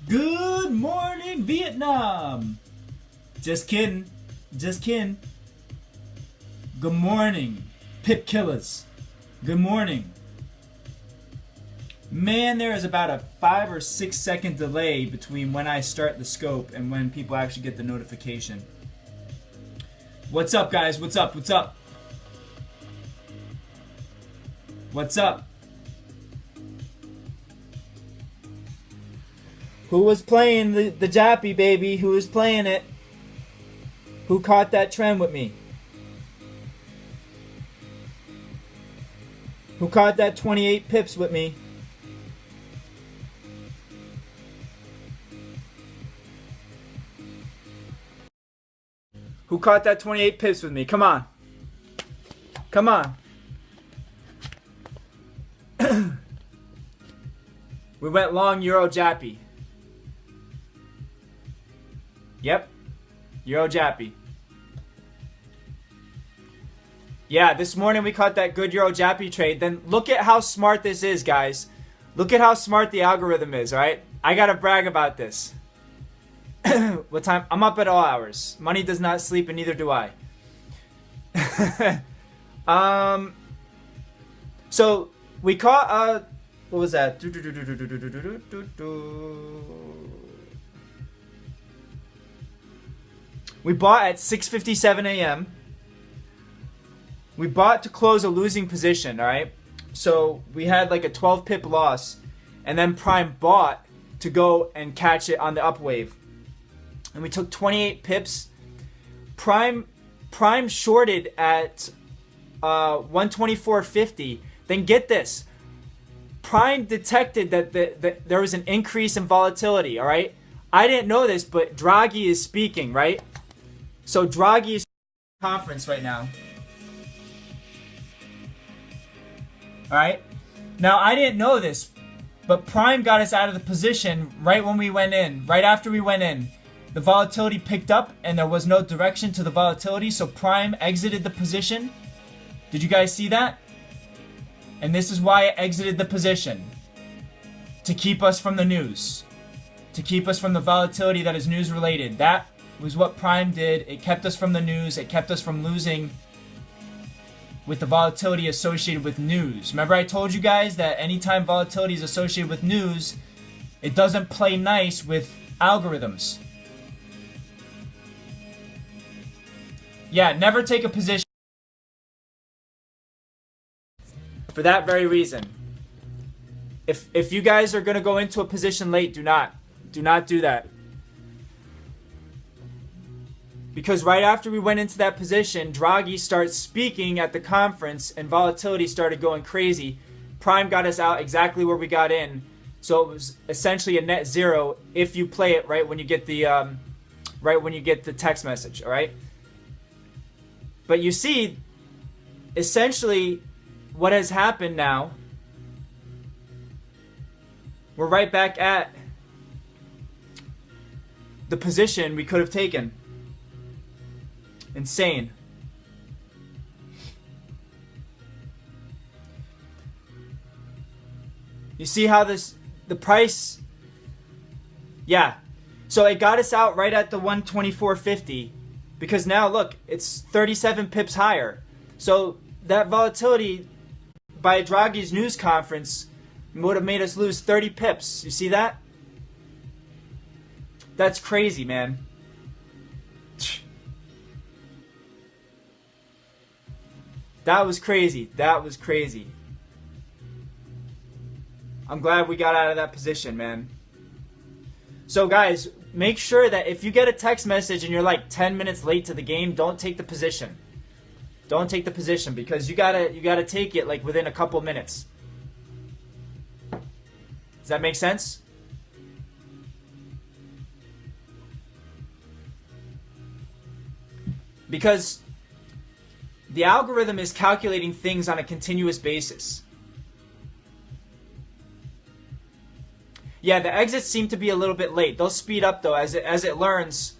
Good morning, Vietnam. Just kidding. Just kidding. Good morning, Pip Killers. Good morning. Man, there is about a 5 or 6 second delay between when I start the scope and when people actually get the notification. What's up, guys? What's up? What's up? What's up? Who was playing the Jappy, baby? Who was playing it? Who caught that trend with me? Who caught that 28 pips with me? Who caught that 28 pips with me? Come on. Come on. We went long Euro Jappy. Yep. Euro Jappy. Yeah, this morning we caught that good Euro Jappy trade. Then look at how smart this is, guys. Look at how smart the algorithm is, alright? I gotta brag about this. What time? I'm up at all hours. Money does not sleep and neither do I. So we caught what was that? We bought at 6:57 a.m. We bought to close a losing position, alright? So we had like a 12 pip loss, and then Prime bought to go and catch it on the up wave. And we took 28 pips. Prime shorted at 124.50. Then get this. Prime detected that there was an increase in volatility, all right? I didn't know this, but Draghi is speaking, right? So Draghi is in a conference right now. All right? Now, I didn't know this, but Prime got us out of the position right when we went in, right after we went in. The volatility picked up and there was no direction to the volatility, so Prime exited the position. Did you guys see that? And this is why it exited the position. To keep us from the news. To keep us from the volatility that is news related. That was what Prime did. It kept us from the news. It kept us from losing with the volatility associated with news. Remember I told you guys that anytime volatility is associated with news, it doesn't play nice with algorithms. Yeah, never take a position for that very reason. If you guys are going to go into a position late, do not do that. Because right after we went into that position, Draghi starts speaking at the conference and volatility started going crazy. Prime got us out exactly where we got in. So it was essentially a net zero if you play it right when you get the text message, all right? But you see, essentially, what has happened now, we're right back at the position we could have taken. Insane. You see how the price, yeah. So it got us out right at the 124.50. Because now, look, it's 37 pips higher. So that volatility by Draghi's news conference would have made us lose 30 pips. You see that? That's crazy, man. That was crazy. That was crazy. I'm glad we got out of that position, man. So, guys, make sure that if you get a text message and you're like 10 minutes late to the game, don't take the position. Don't take the position because you gotta take it like within a couple minutes. Does that make sense? Because the algorithm is calculating things on a continuous basis. Yeah, the exits seem to be a little bit late. They'll speed up though as it learns.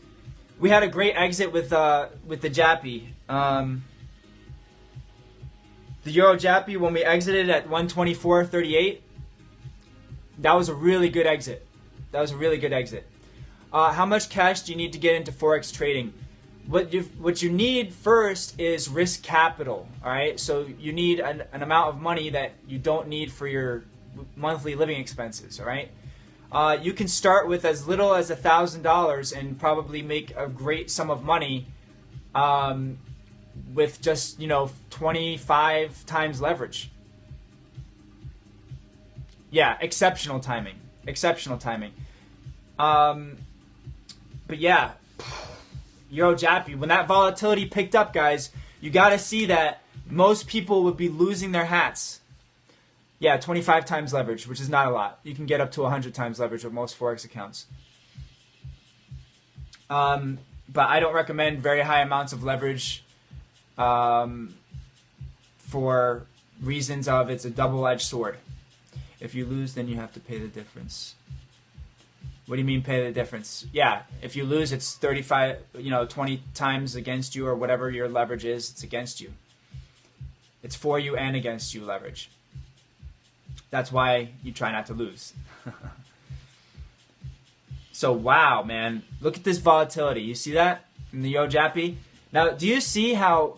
We had a great exit with the Jappy. The Euro Jappy, when we exited at 124.38, that was a really good exit. That was a really good exit. How much cash do you need to get into Forex trading? What you need first is risk capital, all right? So you need an amount of money that you don't need for your monthly living expenses, all right? You can start with as little as $1,000 and probably make a great sum of money with just, 25 times leverage. Yeah, exceptional timing. Exceptional timing. But yeah, Euro Jappy, when that volatility picked up, guys, you got to see that most people would be losing their hats. Yeah, 25 times leverage, which is not a lot. You can get up to 100 times leverage with most Forex accounts. But I don't recommend very high amounts of leverage for reasons of it's a double-edged sword. If you lose, then you have to pay the difference. What do you mean pay the difference? Yeah, if you lose, it's 35, 20 times against you or whatever your leverage is, it's against you. It's for you and against you leverage. That's why you try not to lose. So, wow, man. Look at this volatility. You see that in the Euro Jappy? Now, do you see how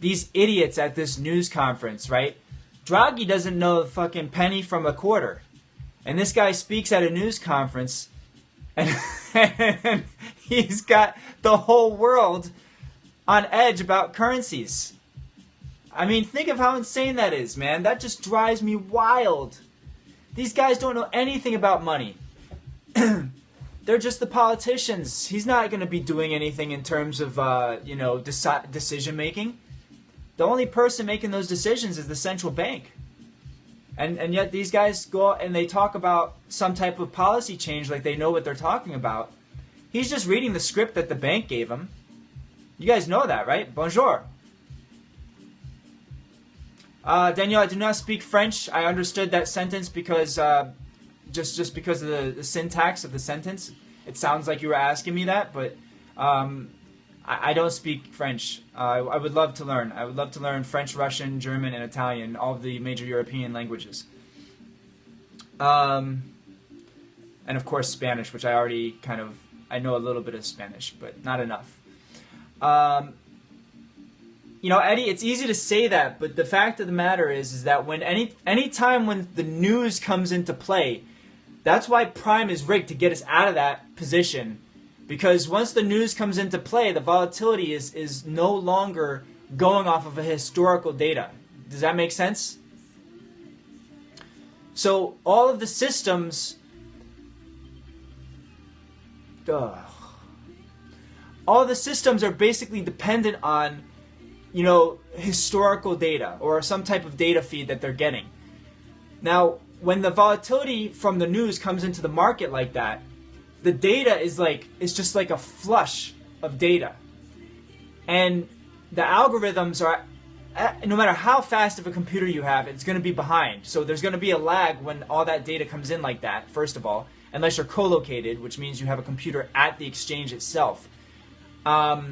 these idiots at this news conference, right? Draghi doesn't know a fucking penny from a quarter. And this guy speaks at a news conference and he's got the whole world on edge about currencies. I mean, think of how insane that is, man. That just drives me wild. These guys don't know anything about money. They're just the politicians. He's not going to be doing anything in terms of, decision making. The only person making those decisions is the central bank. And yet these guys go out and they talk about some type of policy change like they know what they're talking about. He's just reading the script that the bank gave him. You guys know that, right? Bonjour. Daniel, I do not speak French. I understood that sentence because just because of the syntax of the sentence. It sounds like you were asking me that, but I don't speak French. I would love to learn. I would love to learn French, Russian, German, and Italian, all of the major European languages. And of course Spanish, which I already I know a little bit of Spanish, but not enough. Eddie, it's easy to say that, but the fact of the matter is that when any time when the news comes into play, that's why Prime is rigged to get us out of that position. Because once the news comes into play, the volatility is no longer going off of a historical data. Does that make sense? So all of the systems, all the systems are basically dependent on, historical data or some type of data feed that they're getting. Now, when the volatility from the news comes into the market like that, the data is just like a flush of data. And the algorithms are, no matter how fast of a computer you have, it's going to be behind. So there's going to be a lag when all that data comes in like that, first of all, unless you're co-located, which means you have a computer at the exchange itself. But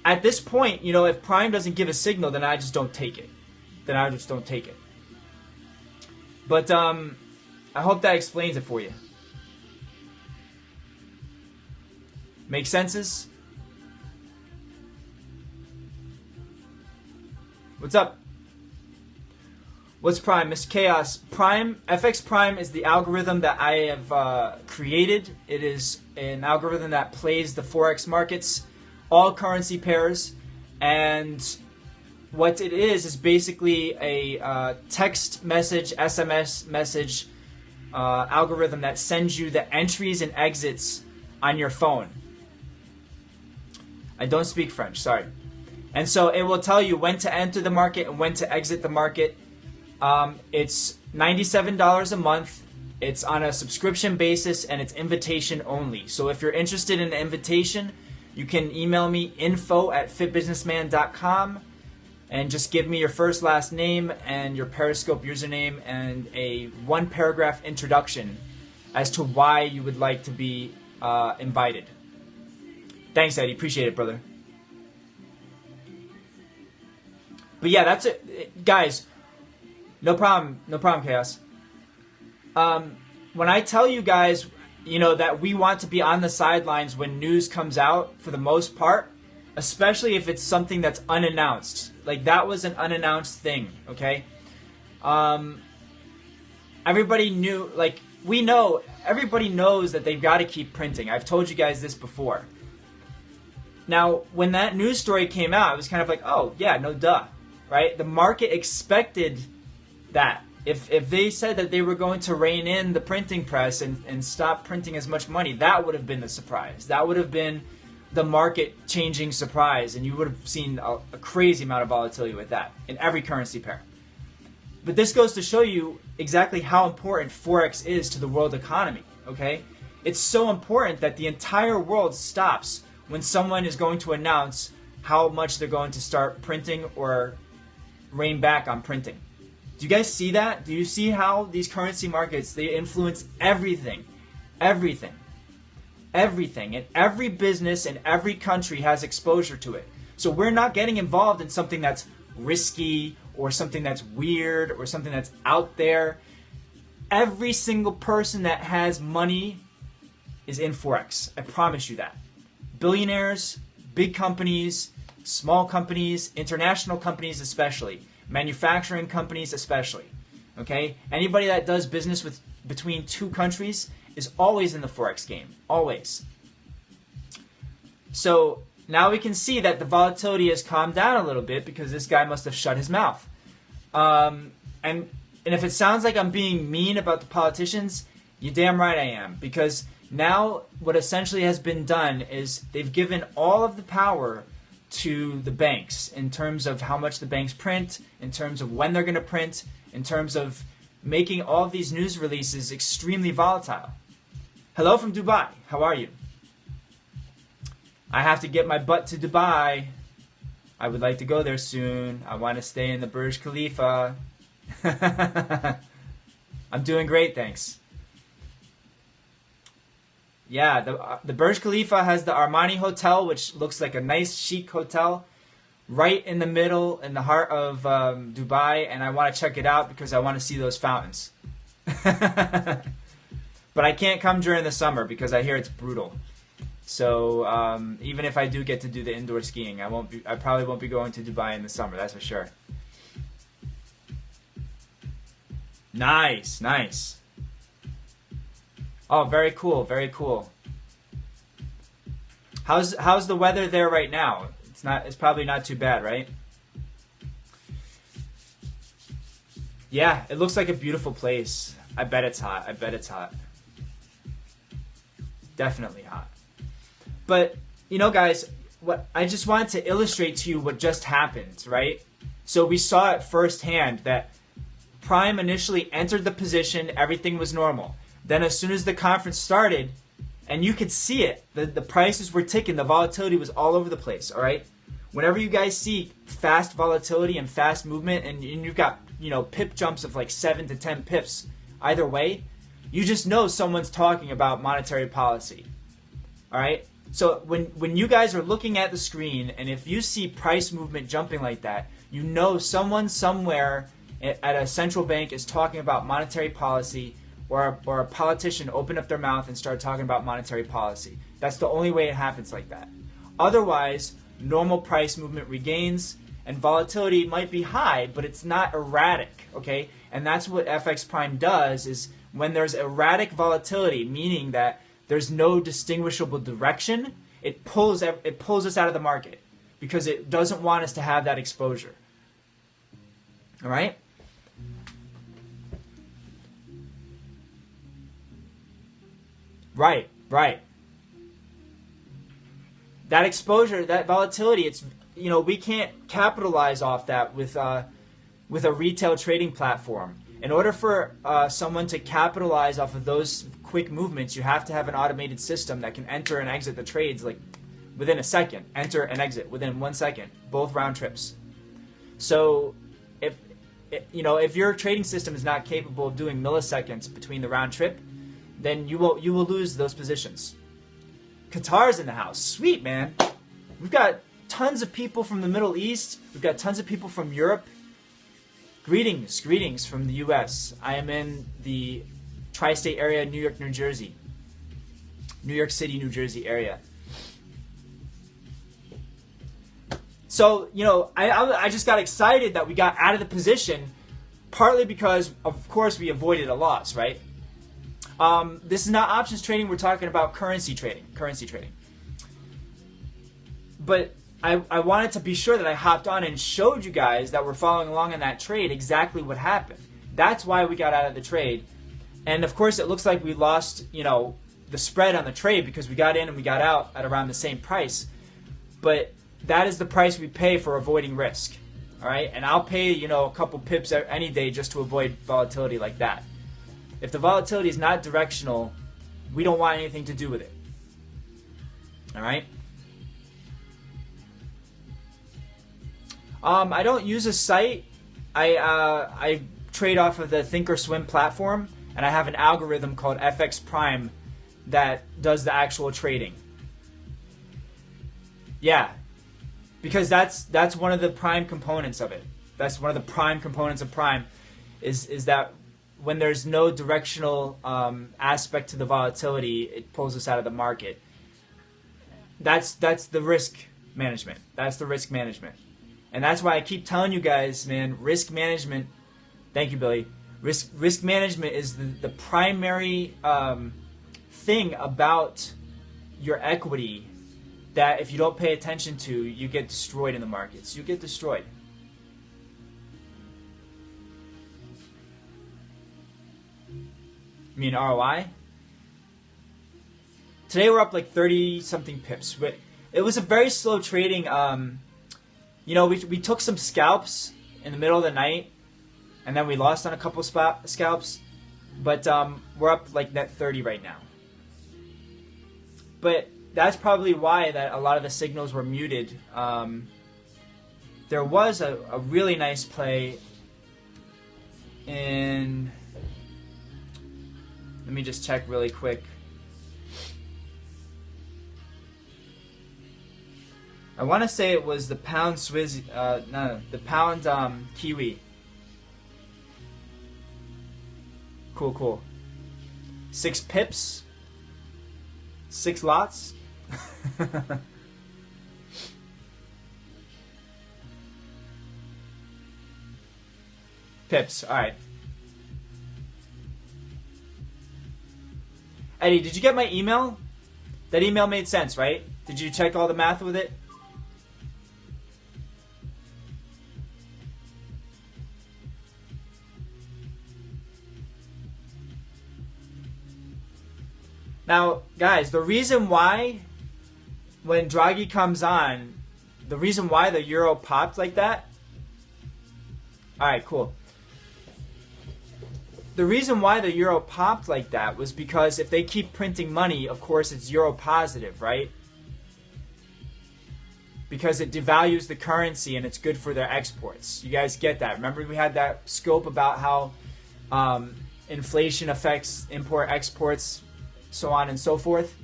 at this point, if Prime doesn't give a signal, then I just don't take it. But I hope that explains it for you. Make senses? What's up? What's Prime? Mr. Chaos. FX Prime is the algorithm that I have created. It is an algorithm that plays the Forex markets, all currency pairs, and what it is basically a text message, SMS message algorithm that sends you the entries and exits on your phone. I don't speak French, sorry. And so it will tell you when to enter the market and when to exit the market. It's $97 a month. It's on a subscription basis and it's invitation only. So if you're interested in an invitation, you can email me info@fitbusinessman.com and just give me your first, last name and your Periscope username and a one-paragraph introduction as to why you would like to be invited. Thanks, Eddie. Appreciate it, brother. But yeah, that's it. Guys, no problem, Chaos. when I tell you guys, that we want to be on the sidelines when news comes out, for the most part, especially if it's something that's unannounced. Like, that was an unannounced thing, okay? Everybody knew, everybody knows that they've got to keep printing. I've told you guys this before. Now, when that news story came out, it was kind of like, oh, yeah, no duh, right? The market expected that. If they said that they were going to rein in the printing press and stop printing as much money, that would have been the surprise. That would have been the market-changing surprise, and you would have seen a crazy amount of volatility with that in every currency pair. But this goes to show you exactly how important Forex is to the world economy, okay? It's so important that the entire world stops when someone is going to announce how much they're going to start printing or rein back on printing. Do you guys see that? Do you see how these currency markets, they influence everything? Everything. Everything. And every business in every country has exposure to it. So we're not getting involved in something that's risky or something that's weird or something that's out there. Every single person that has money is in Forex. I promise you that. Billionaires, big companies, small companies, international companies especially, manufacturing companies especially, okay? Anybody that does business with between two countries is always in the Forex game, always. So now we can see that the volatility has calmed down a little bit because this guy must have shut his mouth. And if it sounds like I'm being mean about the politicians, you're damn right I am, because now what essentially has been done is they've given all of the power to the banks in terms of how much the banks print, in terms of when they're going to print, in terms of making all of these news releases extremely volatile. Hello from Dubai. How are you? I have to get my butt to Dubai. I would like to go there soon. I want to stay in the Burj Khalifa. I'm doing great, thanks. Yeah, the Burj Khalifa has the Armani Hotel, which looks like a nice chic hotel right in the middle, in the heart of Dubai, and I want to check it out because I want to see those fountains. But I can't come during the summer because I hear it's brutal. So even if I do get to do the indoor skiing, I probably won't be going to Dubai in the summer, that's for sure. Nice, nice. Oh, very cool, very cool. How's the weather there right now? It's probably not too bad, right? Yeah, it looks like a beautiful place. I bet it's hot. I bet it's hot. Definitely hot. But, guys, what I just wanted to illustrate to you what just happened, right? So we saw it firsthand that Prime initially entered the position, everything was normal. Then as soon as the conference started, and you could see it, the prices were ticking, the volatility was all over the place, all right? Whenever you guys see fast volatility and fast movement, and you've got, pip jumps of like 7 to 10 pips either way, you just know someone's talking about monetary policy, all right? So when you guys are looking at the screen, and if you see price movement jumping like that, you know someone somewhere at a central bank is talking about monetary policy, or a politician open up their mouth and start talking about monetary policy. That's the only way it happens like that. Otherwise, normal price movement regains, and volatility might be high, but it's not erratic, okay? And that's what FX Prime does, is when there's erratic volatility, meaning that there's no distinguishable direction, it pulls us out of the market because it doesn't want us to have that exposure. All right? Right, right. That exposure, that volatility, it's we can't capitalize off that with a retail trading platform. In order for someone to capitalize off of those quick movements, you have to have an automated system that can enter and exit the trades like within a second, enter and exit within 1 second, both round trips. So if your trading system is not capable of doing milliseconds between the round trip, then you will lose those positions. Qatar's in the house. Sweet, man. We've got tons of people from the Middle East. We've got tons of people from Europe. Greetings from the U.S. I am in the tri-state area, New York, New Jersey. New York City, New Jersey area. So, you know, I just got excited that we got out of the position, partly because, of course, we avoided a loss, right? This is not options trading. We're talking about currency trading. But I wanted to be sure that I hopped on and showed you guys that we're following along in that trade exactly what happened. That's why we got out of the trade. And, of course, it looks like we lost, you know, the spread on the trade because we got in and we got out at around the same price. But that is the price we pay for avoiding risk. All right? And I'll pay, you know, a couple pips any day just to avoid volatility like that. If the volatility is not directional, we don't want anything to do with it. All right? I don't use a site. I trade off of the Thinkorswim platform, and I have an algorithm called FX Prime that does the actual trading. Yeah, because that's one of the prime components of it. That's one of the prime components of Prime, is that when there's no directional aspect to the volatility, it pulls us out of the market. That's the risk management. That's the risk management. And that's why I keep telling you guys, man, risk management, thank you, Billy, risk management is the primary thing about your equity that if you don't pay attention to, you get destroyed in the markets. You get destroyed. You mean ROI? Today we're up like 30-something pips. But it was a very slow trading. You know, we took some scalps in the middle of the night, and then we lost on a couple scalps. But we're up like net 30 right now. But that's probably why that a lot of the signals were muted. There was a really nice play in... Let me just check really quick. I want to say it was the pound Swiss, the pound Kiwi. Cool. 6 pips. 6 lots. Pips. All right. Eddie, did you get my email? That email made sense, right? Did you check all the math with it? Now, guys, the reason why when Draghi comes on, the reason why the euro popped like that, all right, cool. The reason why the euro popped like that was because if they keep printing money, of course, it's euro positive, right? Because it devalues the currency and it's good for their exports. You guys get that? Remember we had that scope about how inflation affects import exports, so on and so forth.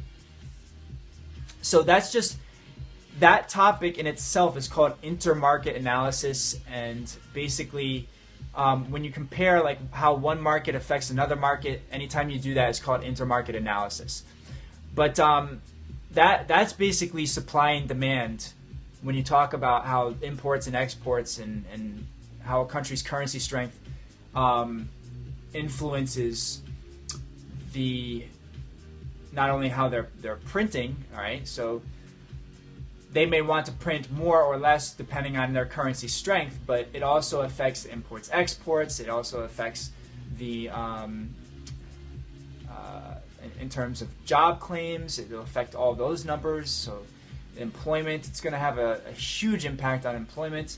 So that's just, that topic in itself is called intermarket analysis, and basically when you compare like how one market affects another market, anytime you do that, it's called intermarket analysis. But that's basically supply and demand when you talk about how imports and exports and how a country's currency strength influences the not only how they're printing, all right? So they may want to print more or less depending on their currency strength, but it also affects imports, exports. It also affects the in terms of job claims. It will affect all those numbers. So employment, it's going to have a huge impact on employment,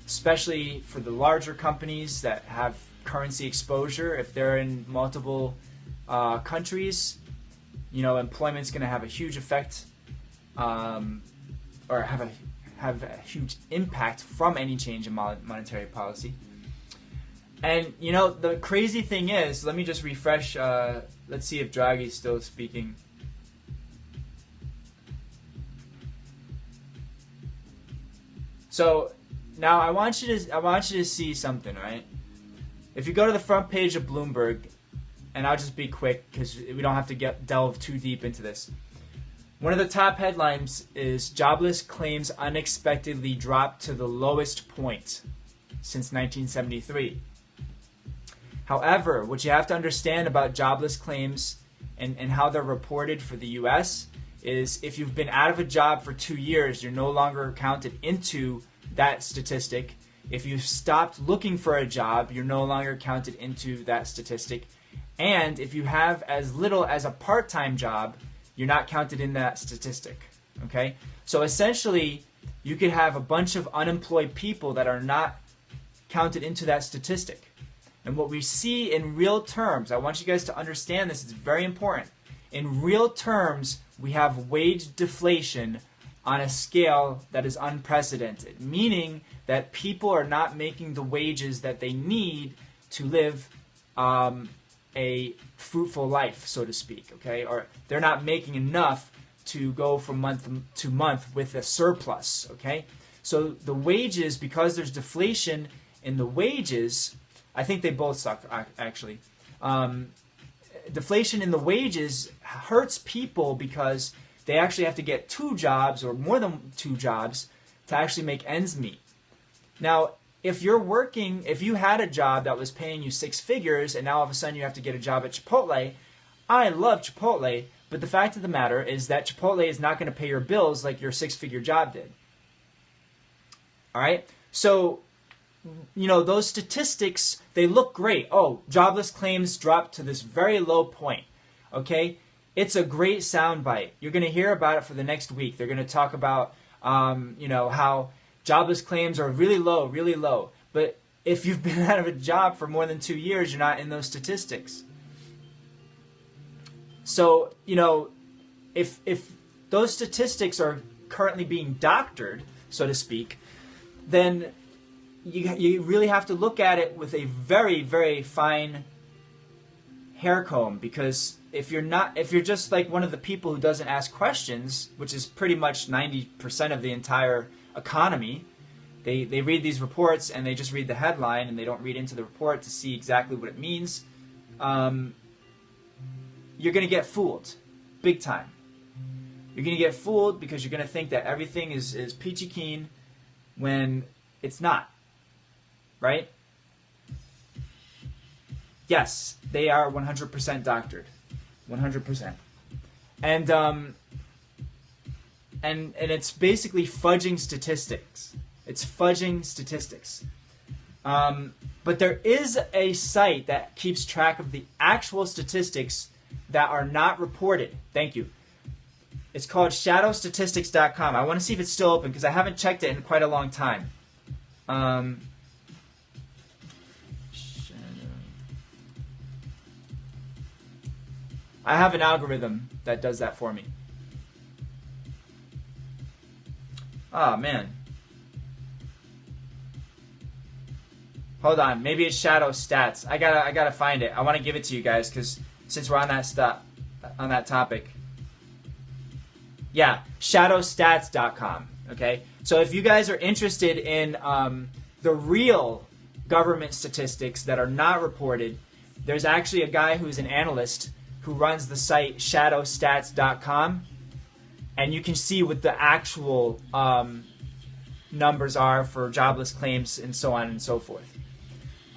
especially for the larger companies that have currency exposure. If they're in multiple countries, you know, employment's going to have a huge effect, or have a huge impact from any change in monetary policy. And you know, the crazy thing is, let me just refresh. Let's see if Draghi's still speaking. So now I want you to see something, right? If you go to the front page of Bloomberg, and I'll just be quick because we don't have to delve too deep into this. One of the top headlines is jobless claims unexpectedly dropped to the lowest point since 1973. However, what you have to understand about jobless claims and how they're reported for the U.S. is if you've been out of a job for 2 years, you're no longer counted into that statistic. If you've stopped looking for a job, you're no longer counted into that statistic. And if you have as little as a part-time job, you're not counted in that statistic. Okay? So essentially, you could have a bunch of unemployed people that are not counted into that statistic. And what we see in real terms, I want you guys to understand this, it's very important. In real terms, we have wage deflation on a scale that is unprecedented, meaning that people are not making the wages that they need to live a fruitful life, so to speak, okay? Or they're not making enough to go from month to month with a surplus, okay? So the wages, because there's deflation in the wages, I think they both suck, actually. Deflation in the wages hurts people because they actually have to get 2 jobs or more than 2 jobs to actually make ends meet. Now, if you're working, if you had a job that was paying you 6 figures and now all of a sudden you have to get a job at Chipotle, I love Chipotle, but the fact of the matter is that Chipotle is not going to pay your bills like your 6-figure job did. All right? So, you know, those statistics, they look great. Oh, jobless claims dropped to this very low point. Okay? It's a great soundbite. You're going to hear about it for the next week. They're going to talk about, you know, how jobless claims are really low, really low. But if you've been out of a job for more than 2 years, you're not in those statistics. So, you know, if those statistics are currently being doctored, so to speak, then you really have to look at it with a very, very fine hair comb, because if you're just like one of the people who doesn't ask questions, which is pretty much 90% of the entire economy, they read these reports and they just read the headline and they don't read into the report to see exactly what it means, you're going to get fooled big time. You're going to get fooled because you're going to think that everything is peachy keen when it's not. Right? Yes, they are 100% doctored. 100%. And it's basically fudging statistics. It's fudging statistics. But there is a site that keeps track of the actual statistics that are not reported. Thank you. It's called shadowstatistics.com. I want to see if it's still open because I haven't checked it in quite a long time. I have an algorithm that does that for me. Oh, man. Hold on. Maybe it's Shadow Stats. I gotta find it. I want to give it to you guys because since we're on that topic. Yeah, shadowstats.com. Okay? So if you guys are interested in the real government statistics that are not reported, there's actually a guy who's an analyst who runs the site shadowstats.com, and you can see what the actual numbers are for jobless claims and so on and so forth.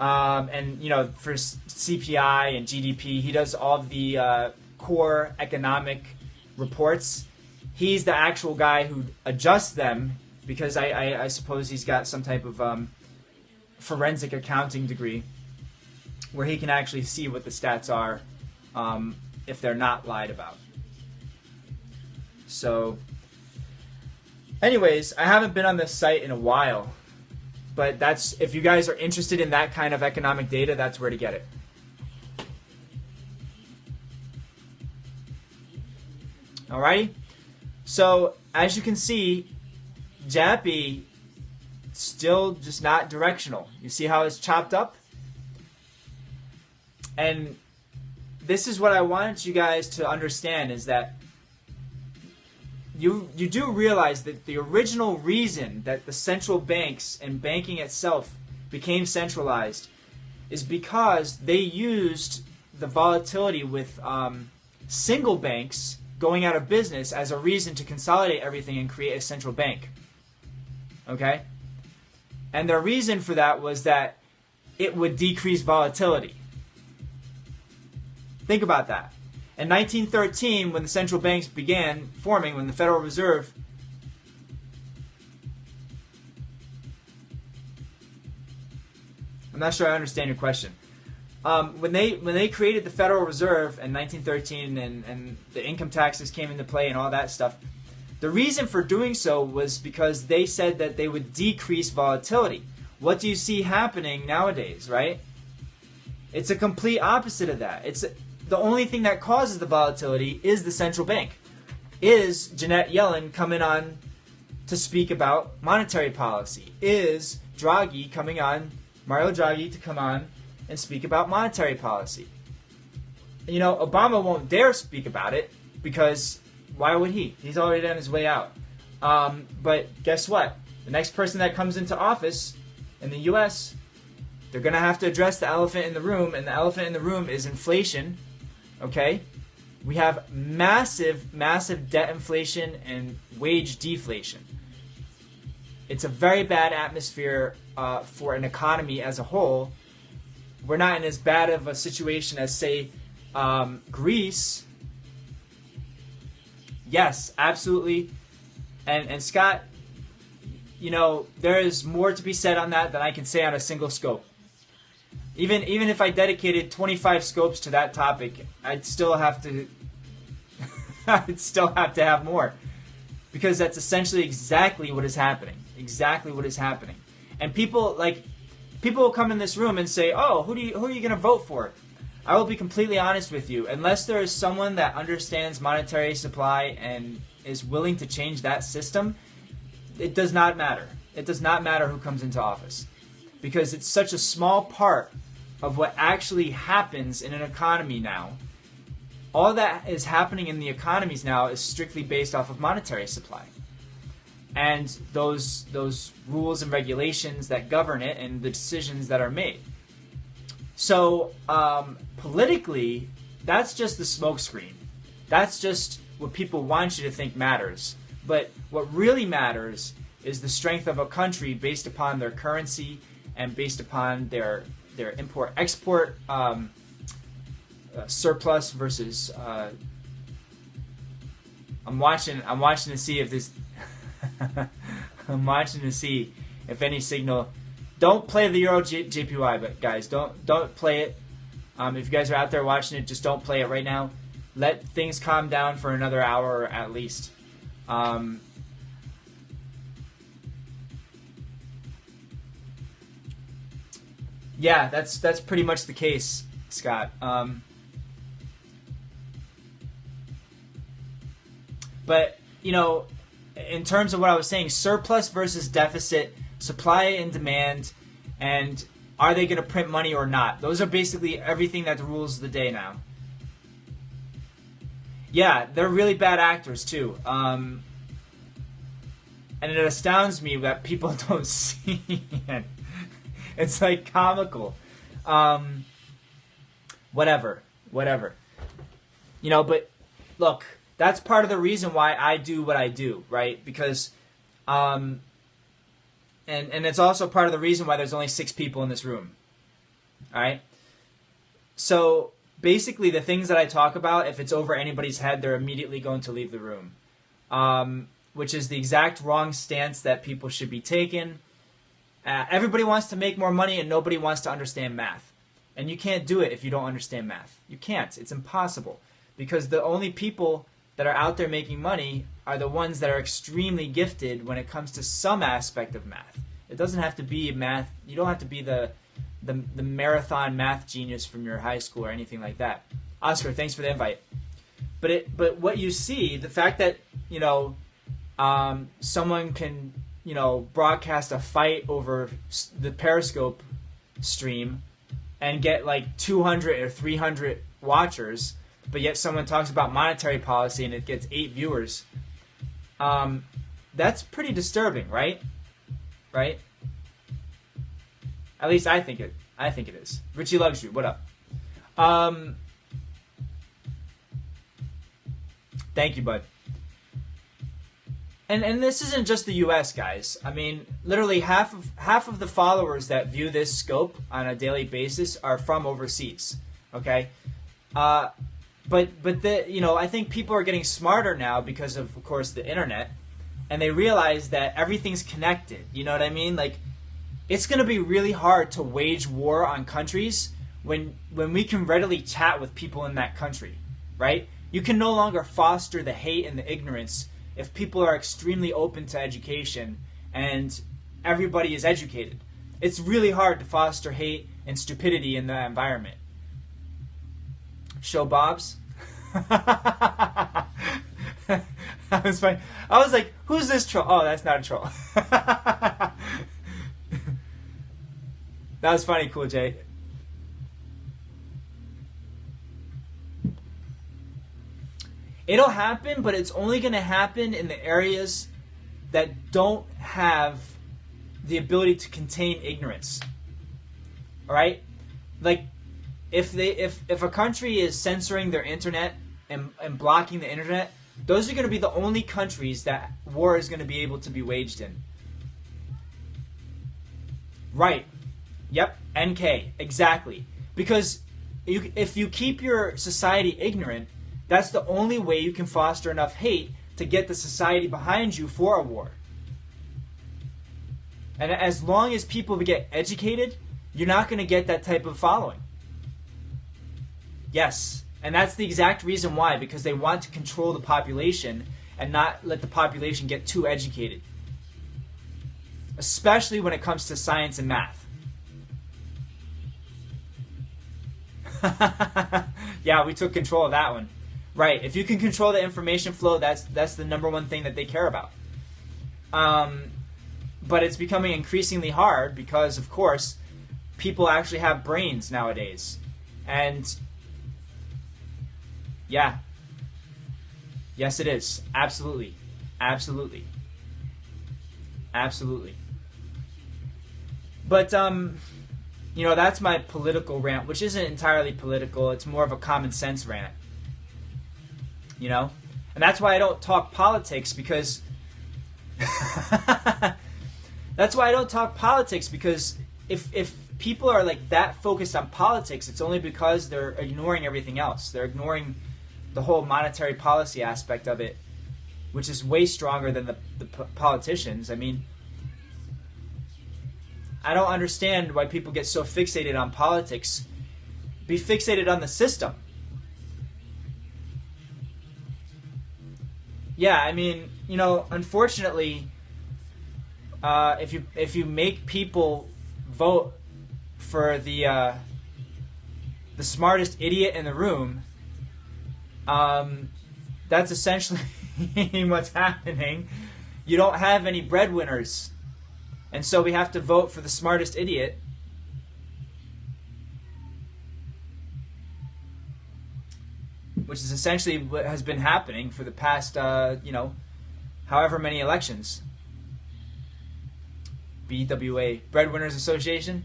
And, you know, for CPI and GDP, he does all of the core economic reports. He's the actual guy who adjusts them because I suppose he's got some type of forensic accounting degree where he can actually see what the stats are if they're not lied about. So, anyways, I haven't been on this site in a while, but that's, if you guys are interested in that kind of economic data, that's where to get it. Alrighty? So, as you can see, JAPI still just not directional. You see how it's chopped up? And this is what I wanted you guys to understand, is that you do realize that the original reason that the central banks and banking itself became centralized is because they used the volatility with single banks going out of business as a reason to consolidate everything and create a central bank. Okay? And their reason for that was that it would decrease volatility. Think about that. In 1913, when the central banks began forming, when the Federal Reserve I'm not sure I understand your question. When they created the Federal Reserve in 1913 and the income taxes came into play and all that stuff, the reason for doing so was because they said that they would decrease volatility. What do you see happening nowadays, right? It's a complete opposite of that. It's the only thing that causes the volatility is the central bank. Is Janet Yellen coming on to speak about monetary policy? Is Mario Draghi to come on and speak about monetary policy? You know, Obama won't dare speak about it because why would he? He's already on his way out. But guess what? The next person that comes into office in the U.S., they're going to have to address the elephant in the room, and the elephant in the room is inflation. Okay? We have massive, massive debt inflation and wage deflation. It's a very bad atmosphere for an economy as a whole. We're not in as bad of a situation as, say, Greece. Yes, absolutely. And Scott, you know, there is more to be said on that than I can say on a single scope. Even if I dedicated 25 scopes to that topic, I'd still have to have more, because that's essentially exactly what is happening. Exactly what is happening. And people will come in this room and say, "Oh, who are you going to vote for?" I will be completely honest with you. Unless there is someone that understands monetary supply and is willing to change that system, it does not matter. It does not matter who comes into office, because it's such a small part of what actually happens in an economy now. All that is happening in the economies now is strictly based off of monetary supply and those rules and regulations that govern it and the decisions that are made. So politically, that's just the smokescreen. That's just what people want you to think matters. But what really matters is the strength of a country based upon their currency and based upon their import-export surplus versus. I'm watching to see if this. I'm watching to see if any signal. Don't play the Euro JPY, but guys, don't play it. If you guys are out there watching it, just don't play it right now. Let things calm down for another hour at least. Yeah, that's pretty much the case, Scott. But you know, in terms of what I was saying, surplus versus deficit, supply and demand, and are they going to print money or not? Those are basically everything that rules the day now. Yeah, they're really bad actors too. And it astounds me that people don't see it. It's like comical. Whatever. You know, but look, that's part of the reason why I do what I do, right? Because, and it's also part of the reason why there's only 6 people in this room. All right? So basically the things that I talk about, if it's over anybody's head, they're immediately going to leave the room. Which is the exact wrong stance that people should be taking. Everybody wants to make more money and nobody wants to understand math. And you can't do it if you don't understand math. You can't. It's impossible. Because the only people that are out there making money are the ones that are extremely gifted when it comes to some aspect of math. It doesn't have to be math. You don't have to be the marathon math genius from your high school or anything like that. Oscar, thanks for the invite. But what you see, the fact that, you know, someone can, you know, broadcast a fight over the Periscope stream and get like 200 or 300 watchers, but yet someone talks about monetary policy and it gets 8 viewers. That's pretty disturbing, right? Right? At least I think it is. Richie Luxury, what up? Thank you, bud. And this isn't just the U.S., guys. I mean, literally half of the followers that view this scope on a daily basis are from overseas. Okay, but I think people are getting smarter now because of course, the internet, and they realize that everything's connected. You know what I mean? Like, it's going to be really hard to wage war on countries when we can readily chat with people in that country, right? You can no longer foster the hate and the ignorance if people are extremely open to education and everybody is educated. It's really hard to foster hate and stupidity in that environment. Show Bob's. That was funny. I was like, who's this troll? Oh, that's not a troll. That was funny, Cool J. It'll happen, but it's only going to happen in the areas that don't have the ability to contain ignorance. All right? Like, if a country is censoring their internet and blocking the internet, those are going to be the only countries that war is going to be able to be waged in. Right. Yep. NK. Exactly. Because if you keep your society ignorant, that's the only way you can foster enough hate to get the society behind you for a war. And as long as people get educated, you're not going to get that type of following. Yes. And that's the exact reason why, because they want to control the population and not let the population get too educated. Especially when it comes to science and math. Yeah, we took control of that one. Right. If you can control the information flow, that's the number one thing that they care about. But it's becoming increasingly hard because, of course, people actually have brains nowadays. And yeah. Yes, it is. Absolutely. Absolutely. Absolutely. But, that's my political rant, which isn't entirely political. It's more of a common sense rant. And that's why I don't talk politics, because that's why I don't talk politics, because if people are like that focused on politics, it's only because they're ignoring everything else. They're ignoring the whole monetary policy aspect of it, which is way stronger than the politicians. I mean, I don't understand why people get so fixated on politics. Be fixated on the system. Yeah, I mean, unfortunately, if you make people vote for the smartest idiot in the room, that's essentially what's happening. You don't have any breadwinners, and so we have to vote for the smartest idiot. Which is essentially what has been happening for the past, however many elections. BWA, Breadwinners Association.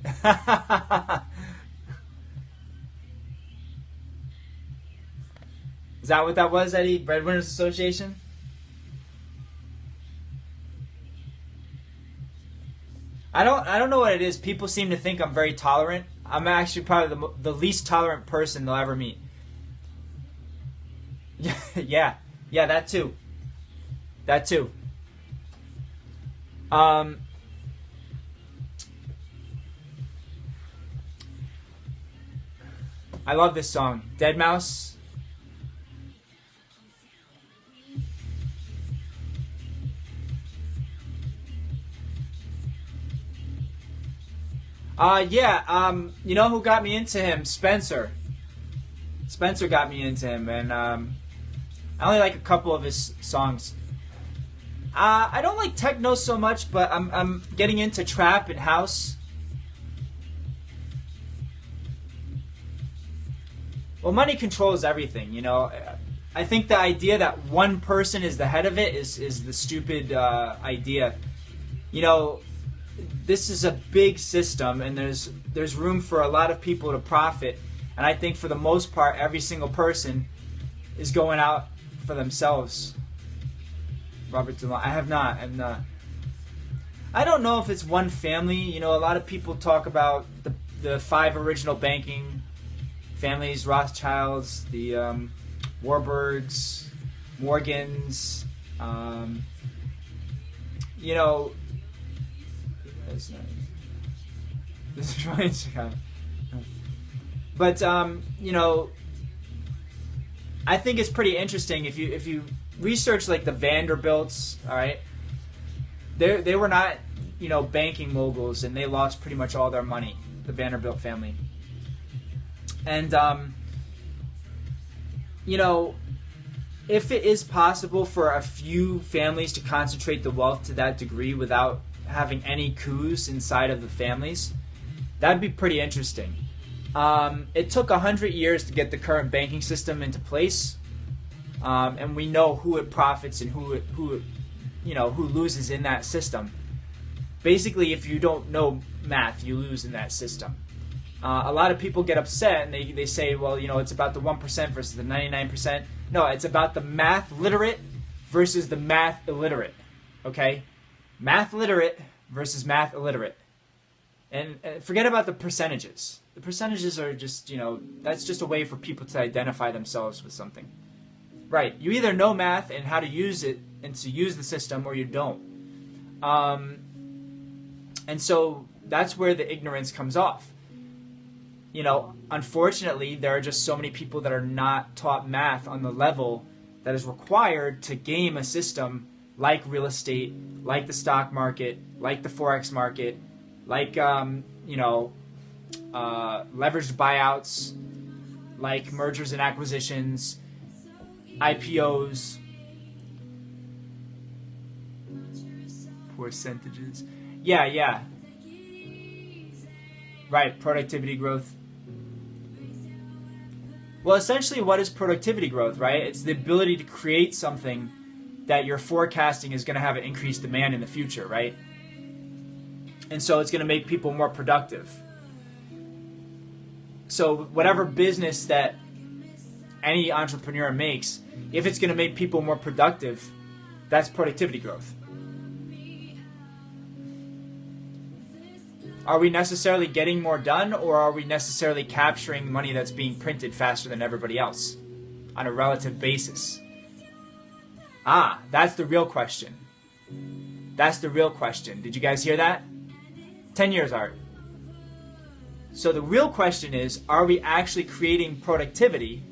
Is that what that was, Eddie? Breadwinners Association? I don't know what it is. People seem to think I'm very tolerant. I'm actually probably the least tolerant person they'll ever meet. Yeah, that too. I love this song, Dead Mouse. You know who got me into him? Spencer got me into him, and I only like a couple of his songs. I don't like techno so much, but I'm getting into trap and house. Well, money controls everything, I think the idea that one person is the head of it is the stupid idea. This is a big system, and there's room for a lot of people to profit. And I think for the most part, every single person is going out for themselves. Robert DeLong. I have not. I'm not. I don't know if it's one family. You know, a lot of people talk about the 5 original banking families: Rothschilds, the Warburgs, Morgans. You know, this is right, Chicago. But you know, I think it's pretty interesting if you research like the Vanderbilts. All right, they were not, you know, banking moguls, and they lost pretty much all their money. The Vanderbilt family, and you know, if it is possible for a few families to concentrate the wealth to that degree without having any coups inside of the families, that'd be pretty interesting. It took 100 years to get the current banking system into place, and we know who it profits and who loses in that system. Basically, if you don't know math, you lose in that system. A lot of people get upset and they say, well, you know, it's about the 1% versus the 99%. No, it's about the math literate versus the math illiterate. Okay? Math literate versus math illiterate. And forget about the percentages. The percentages are just, you know, that's just a way for people to identify themselves with something. Right. You either know math and how to use it and to use the system, or you don't. And so that's where the ignorance comes off. You know, unfortunately, there are just so many people that are not taught math on the level that is required to game a system like real estate, like the stock market, like the Forex market, like, you know, leveraged buyouts, like mergers and acquisitions, IPOs, percentages. Yeah. Right, productivity growth. Well, essentially, what is productivity growth, right? It's the ability to create something that you're forecasting is going to have an increased demand in the future, right? And so it's going to make people more productive. So whatever business that any entrepreneur makes, if it's going to make people more productive, that's productivity growth. Are we necessarily getting more done, or are we necessarily capturing money that's being printed faster than everybody else on a relative basis? That's the real question. That's the real question. Did you guys hear that? 10 years, Art. So the real question is, are we actually creating productivity?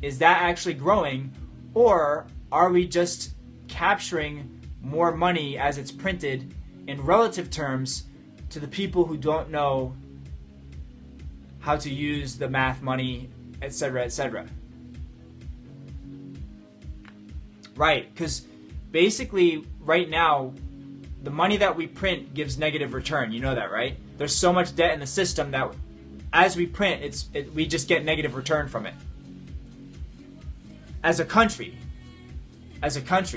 Is that actually growing? Or are we just capturing more money as it's printed in relative terms to the people who don't know how to use the math money, etc., etc.? Right, because basically right now, the money that we print gives negative return. You know that, right? There's so much debt in the system that as we print, we just get negative return from it. As a country.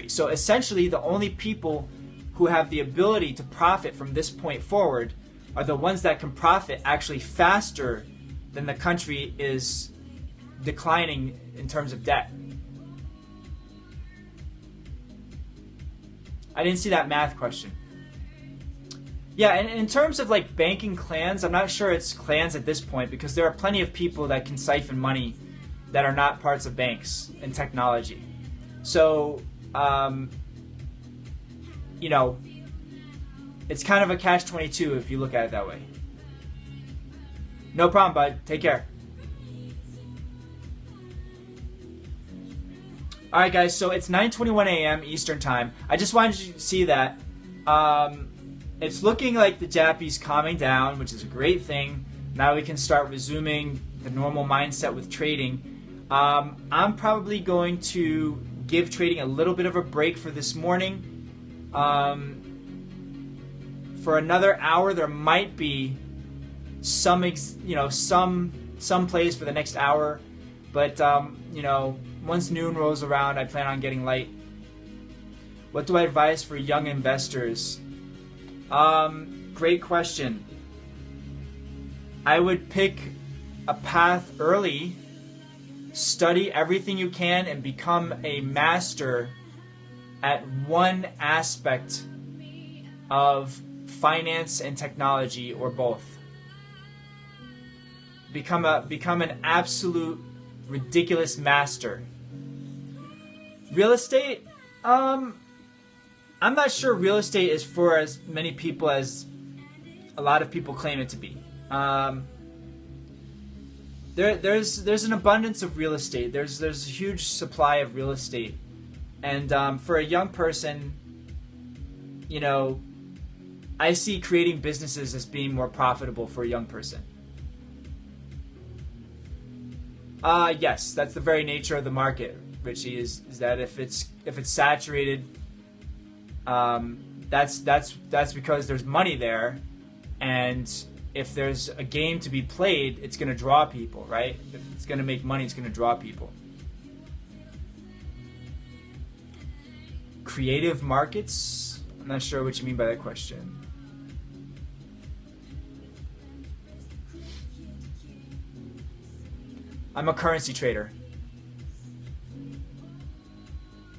So essentially, the only people who have the ability to profit from this point forward are the ones that can profit actually faster than the country is declining in terms of debt. I didn't see that math question. Yeah, and in terms of like banking clans, I'm not sure it's clans at this point, because there are plenty of people that can siphon money that are not parts of banks and technology. So, you know, it's kind of a catch-22 if you look at it that way. No problem, bud. Take care. All right, guys, so it's 9:21 a.m. Eastern Time. I just wanted you to see that. It's looking like the Jappy's calming down, which is a great thing. Now we can start resuming the normal mindset with trading. I'm probably going to give trading a little bit of a break for this morning. For another hour, there might be some plays for the next hour, but once noon rolls around, I plan on getting light. What do I advise for young investors? Great question. I would pick a path early study everything you can and become a master at one aspect of finance and technology, or both. Become an absolute ridiculous master. Real estate, I'm not sure real estate is for as many people as a lot of people claim it to be. There's an abundance of real estate. There's a huge supply of real estate, and for a young person, you know, I see creating businesses as being more profitable for a young person. Yes, that's the very nature of the market, Richie. Is that if it's saturated, that's because there's money there, and if there's a game to be played, it's going to draw people, right? If it's going to make money, it's going to draw people. Creative markets? I'm not sure what you mean by that question. I'm a currency trader.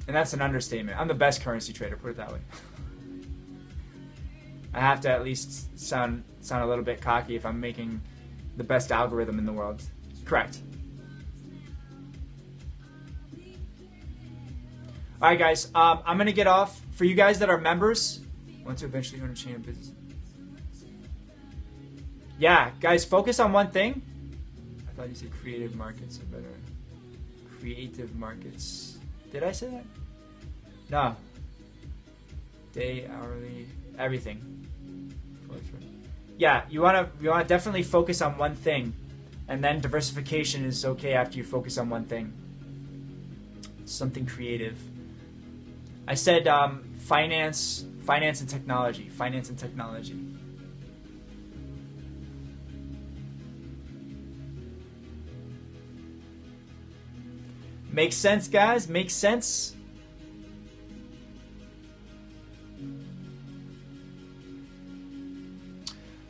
And that's an understatement. I'm the best currency trader, put it that way. I have to at least sound a little bit cocky if I'm making the best algorithm in the world. Correct. Alright guys, I'm going to get off. For you guys that are members, want to eventually own a chain of business. Yeah, guys, focus on one thing. I thought you said creative markets are better. Creative markets. Did I say that? No. Day, hourly, everything. Yeah, you wanna definitely focus on one thing, and then diversification is okay after you focus on one thing. Something creative. I said finance and technology. Finance and technology. Makes sense, guys? Makes sense?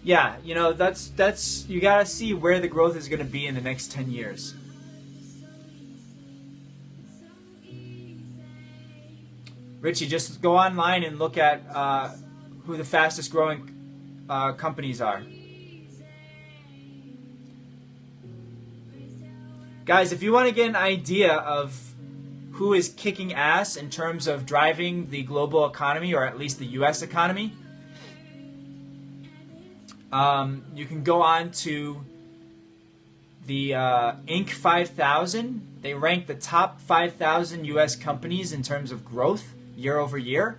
Yeah, you know, that's you gotta see where the growth is gonna be in the next 10 years. Richie, just go online and look at who the fastest growing companies are. Guys, if you want to get an idea of who is kicking ass in terms of driving the global economy, or at least the US economy, you can go on to the Inc. 5000. They rank the top 5,000 US companies in terms of growth year over year.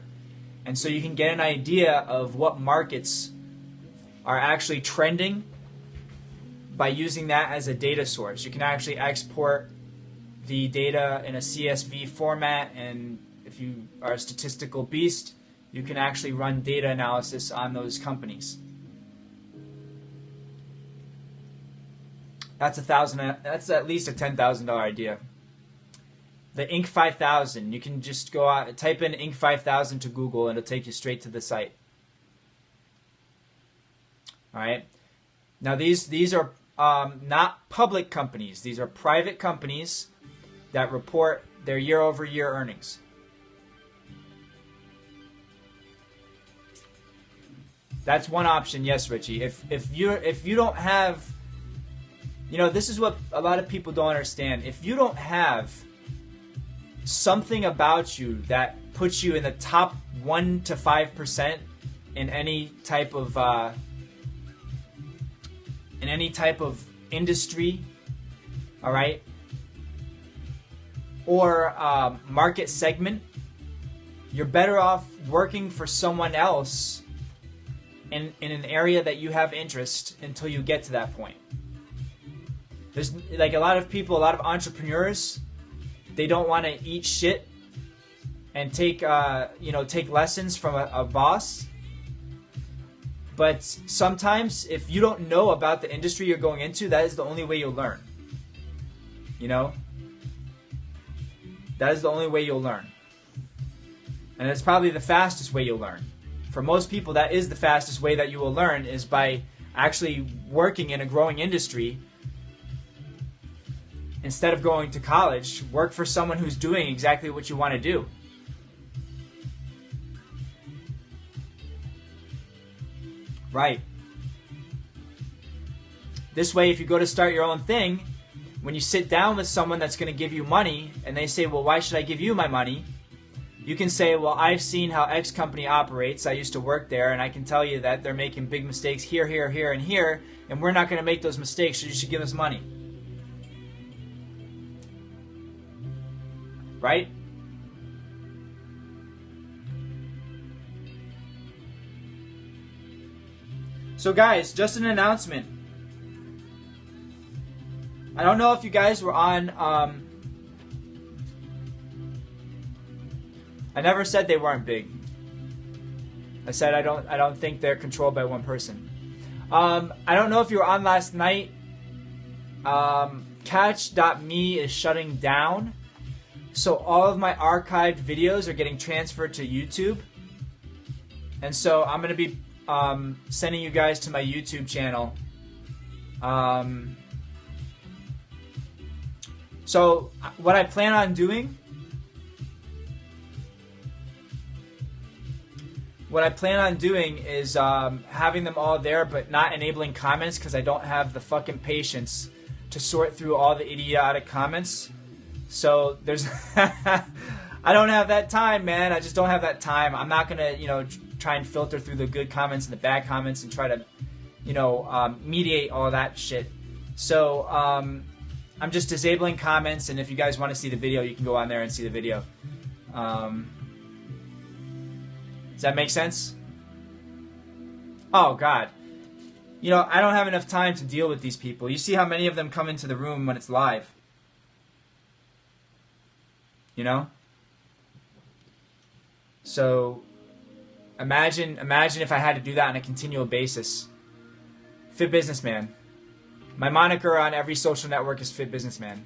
And so you can get an idea of what markets are actually trending by using that as a data source. You can actually export the data in a CSV format, and if you are a statistical beast, you can actually run data analysis on those companies. That's that's at least a $10,000 idea. The Inc. 5000, you can just go out, type in Inc. 5000 to Google, and it'll take you straight to the site. All right. Now these are not public companies. These are private companies that report their year-over-year earnings. That's one option, yes, Richie. If you don't have, you know, this is what a lot of people don't understand. If you don't have something about you that puts you in the top 1 to 5% in any type of industry, all right, or market segment, you're better off working for someone else in an area that you have interest until you get to that point. There's like a lot of people, a lot of entrepreneurs, they don't want to eat shit and take lessons from a boss. But sometimes, if you don't know about the industry you're going into, that is the only way you'll learn. You know? That is the only way you'll learn. And it's probably the fastest way you'll learn. For most people, that is the fastest way that you will learn, is by actually working in a growing industry instead of going to college, work for someone who's doing exactly what you want to do. Right. This way, if you go to start your own thing, when you sit down with someone that's going to give you money and they say, well, why should I give you my money? You can say, well, I've seen how X company operates. I used to work there, and I can tell you that they're making big mistakes here, here, here, and here, and we're not going to make those mistakes, so you should give us money. Right? So guys, just an announcement. I don't know if you guys were on, I never said they weren't big. I said I don't think they're controlled by one person. I don't know if you were on last night. Catch.me is shutting down. So all of my archived videos are getting transferred to YouTube. And so I'm going to be sending you guys to my YouTube channel. So what I plan on doing, is having them all there, but not enabling comments because I don't have the fucking patience to sort through all the idiotic comments. So there's, I don't have that time, man. I just don't have that time. I'm not gonna, try and filter through the good comments and the bad comments and try to, mediate all that shit. So I'm just disabling comments, and if you guys want to see the video, you can go on there and see the video. Does that make sense? Oh, God. I don't have enough time to deal with these people. You see how many of them come into the room when it's live? So imagine if I had to do that on a continual basis. Fit Businessman. My moniker on every social network is Fit Businessman.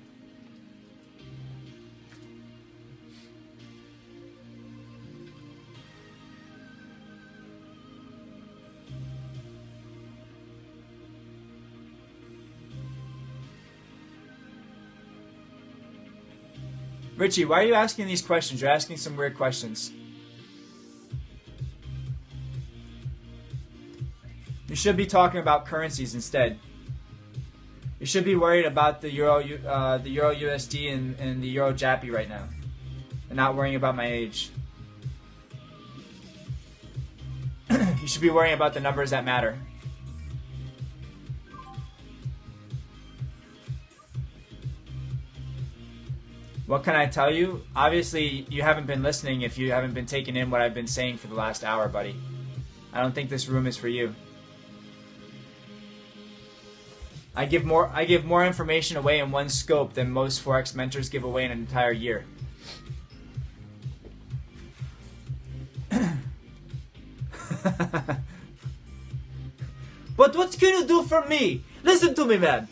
Richie, why are you asking these questions? You're asking some weird questions. You should be talking about currencies instead. You should be worried about the Euro USD and the Euro Jappy right now, and not worrying about my age. You should be worrying about the numbers that matter. What can I tell you? Obviously, you haven't been listening if you haven't been taking in what I've been saying for the last hour, buddy. I don't think this room is for you. I give more information away in one scope than most Forex mentors give away in an entire year. But what can you do for me? Listen to me, man.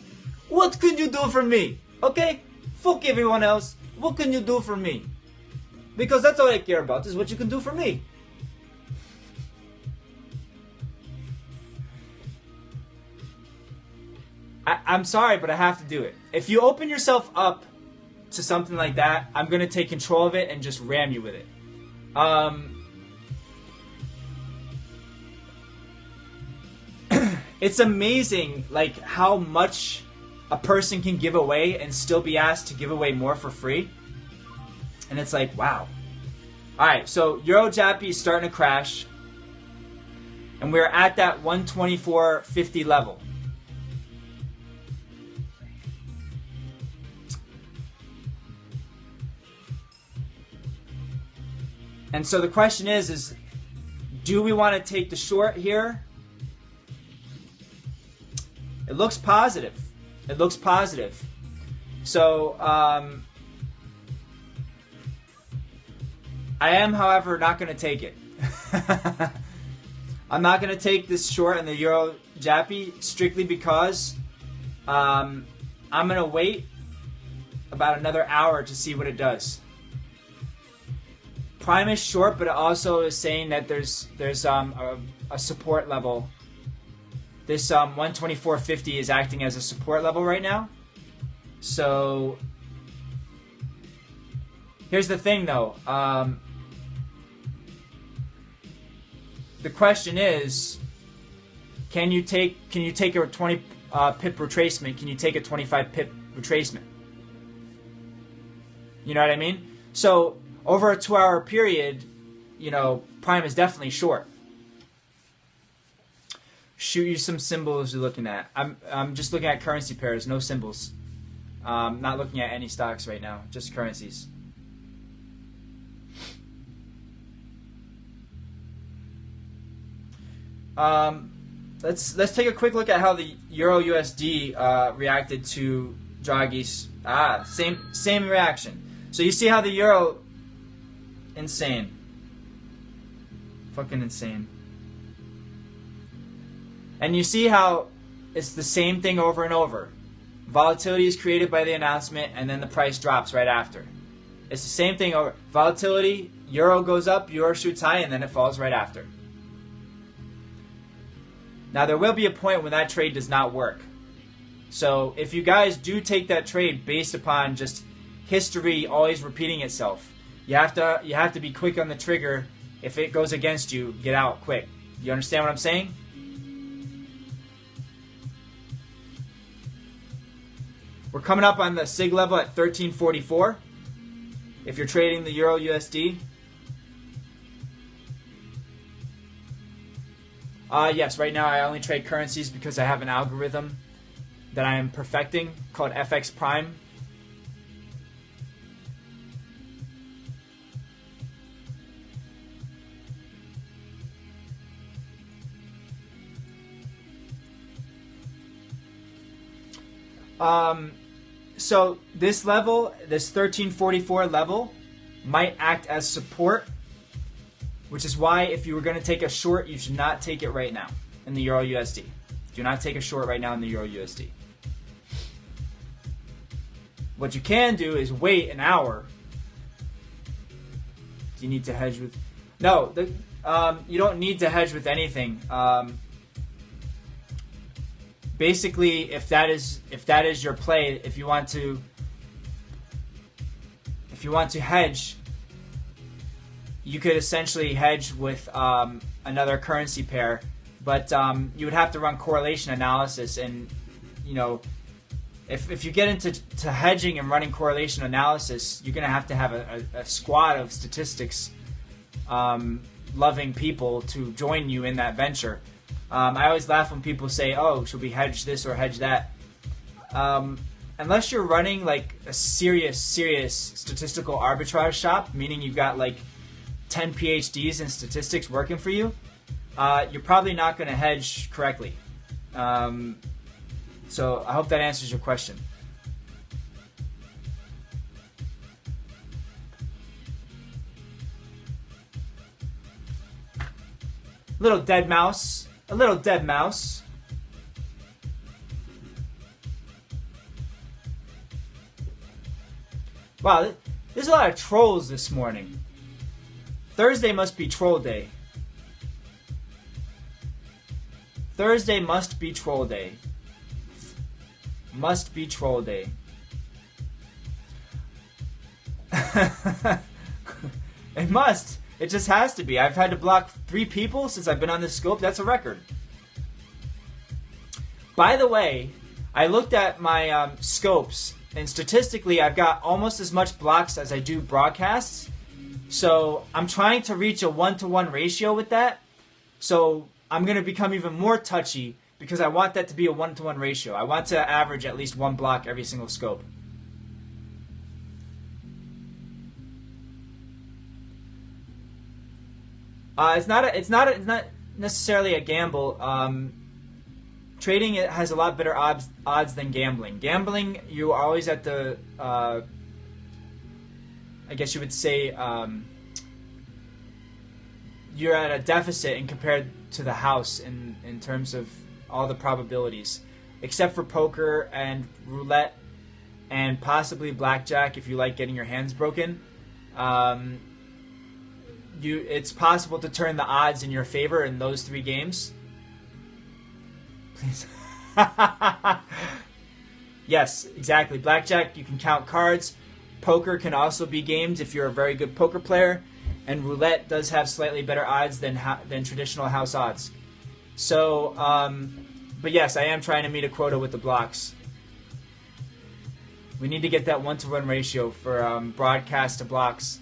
What can you do for me? Okay? Fuck everyone else. What can you do for me? Because that's all I care about, is what you can do for me. I'm sorry, but I have to do it. If you open yourself up to something like that, I'm going to take control of it and just ram you with it. It's amazing, like, how much a person can give away and still be asked to give away more for free. And it's like, wow. Alright, so Euro Jappy is starting to crash. And we're at that 124.50 level. And so the question is do we want to take the short here? It looks positive. It looks positive. So, I am, however, not going to take it. I'm not going to take this short in the Euro Jappy strictly because I'm going to wait about another hour to see what it does. Prime is short, but it also is saying that there's a support level. This 124.50 is acting as a support level right now. So here's the thing, though. The question is, can you take a 20 pip retracement? Can you take a 25 pip retracement? You know what I mean? So over a 2-hour period, you know, Prime is definitely short. Shoot you some symbols you're looking at. I'm just looking at currency pairs, no symbols. Not looking at any stocks right now, just currencies. Let's take a quick look at how the Euro USD reacted to Draghi's same reaction. So you see how the euro, insane, fucking insane, and you see how it's the same thing over and over. Volatility is created by the announcement, and then the price drops right after. It's the same thing over. Volatility, euro goes up, euro shoots high, and then it falls right after. Now there will be a point when that trade does not work. So if you guys do take that trade based upon just history always repeating itself, you have to be quick on the trigger. If it goes against you, get out quick. You understand what I'm saying? We're coming up on the SIG level at 1344. If you're trading the Euro USD. Yes, right now I only trade currencies because I have an algorithm that I am perfecting called FX Prime. So this level, this 1344 level, might act as support, which is why if you were going to take a short, you should not take it right now in the Euro USD. Do not take a short right now in the Euro USD. What you can do is wait an hour. Do you need to hedge with? No, you don't need to hedge with anything. Basically, if that is your play, if you want to hedge, you could essentially hedge with another currency pair, but you would have to run correlation analysis, and you know, if you get into hedging and running correlation analysis, you're gonna have a squad of statistics loving people to join you in that venture. I always laugh when people say, "Oh, should we hedge this or hedge that?" Unless you're running like a serious statistical arbitrage shop, meaning you've got like 10 PhDs in statistics working for you, you're probably not going to hedge correctly. So I hope that answers your question. Little dead mouse. A little dead mouse. Wow, there's a lot of trolls this morning. Thursday must be troll day. Thursday must be troll day. Must be troll day. It must. It just has to be. I've had to block 3 people since I've been on this scope. That's a record. By the way, I looked at my scopes, and statistically I've got almost as much blocks as I do broadcasts. So I'm trying to reach a 1-to-1 ratio with that. So I'm going to become even more touchy because I want that to be a 1-to-1 ratio. I want to average at least 1 block every single scope. It's not necessarily a gamble. Trading has a lot better odds than gambling. Gambling, you are always at the, I guess you would say, you're at a deficit in compared to the house in terms of all the probabilities, except for poker and roulette and possibly blackjack if you like getting your hands broken. It's possible to turn the odds in your favor in those 3 games. Please. Yes, exactly. Blackjack, you can count cards. Poker can also be gamed if you're a very good poker player. And roulette does have slightly better odds than traditional house odds. So, but yes, I am trying to meet a quota with the blocks. We need to get that 1-to-1 ratio for broadcast to blocks.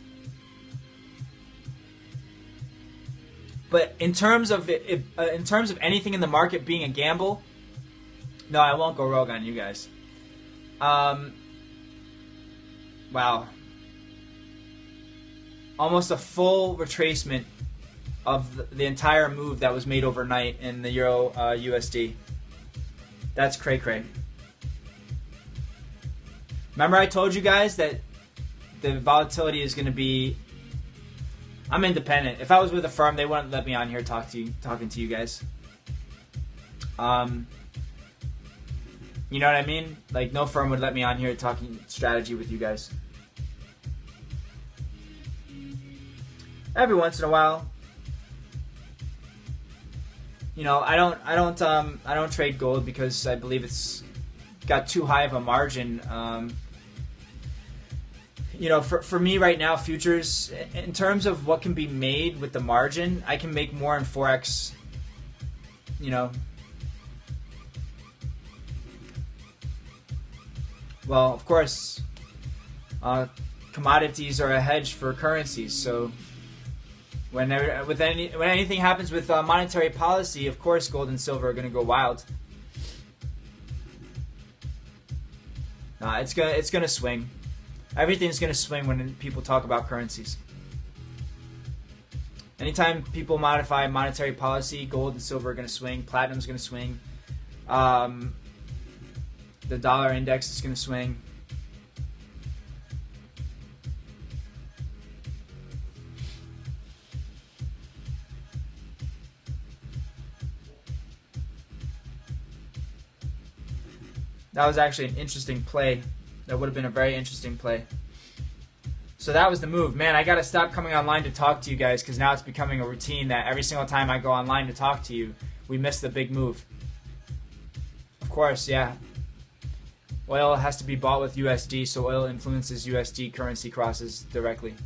But in terms of anything in the market being a gamble, no, I won't go rogue on you guys. Wow. Almost a full retracement of the entire move that was made overnight in the Euro USD. That's cray-cray. Remember I told you guys that the volatility is going to be... I'm independent. If I was with a firm, they wouldn't let me on here talking to you guys. You know what I mean? Like, no firm would let me on here talking strategy with you guys. Every once in a while, you know, I don't trade gold because I believe it's got too high of a margin. You know, for me right now, futures, in terms of what can be made with the margin, I can make more in Forex, you know. Well, of course, commodities are a hedge for currencies, so when anything happens with monetary policy, of course gold and silver are going to go wild. It's gonna swing. Everything's going to swing when people talk about currencies. Anytime people modify monetary policy, gold and silver are going to swing. Platinum's going to swing. The dollar index is going to swing. That was actually an interesting play. That would have been a very interesting play. So that was the move. Man, I got to stop coming online to talk to you guys because now it's becoming a routine that every single time I go online to talk to you, we miss the big move. Of course, yeah. Oil has to be bought with USD, so oil influences USD currency crosses directly.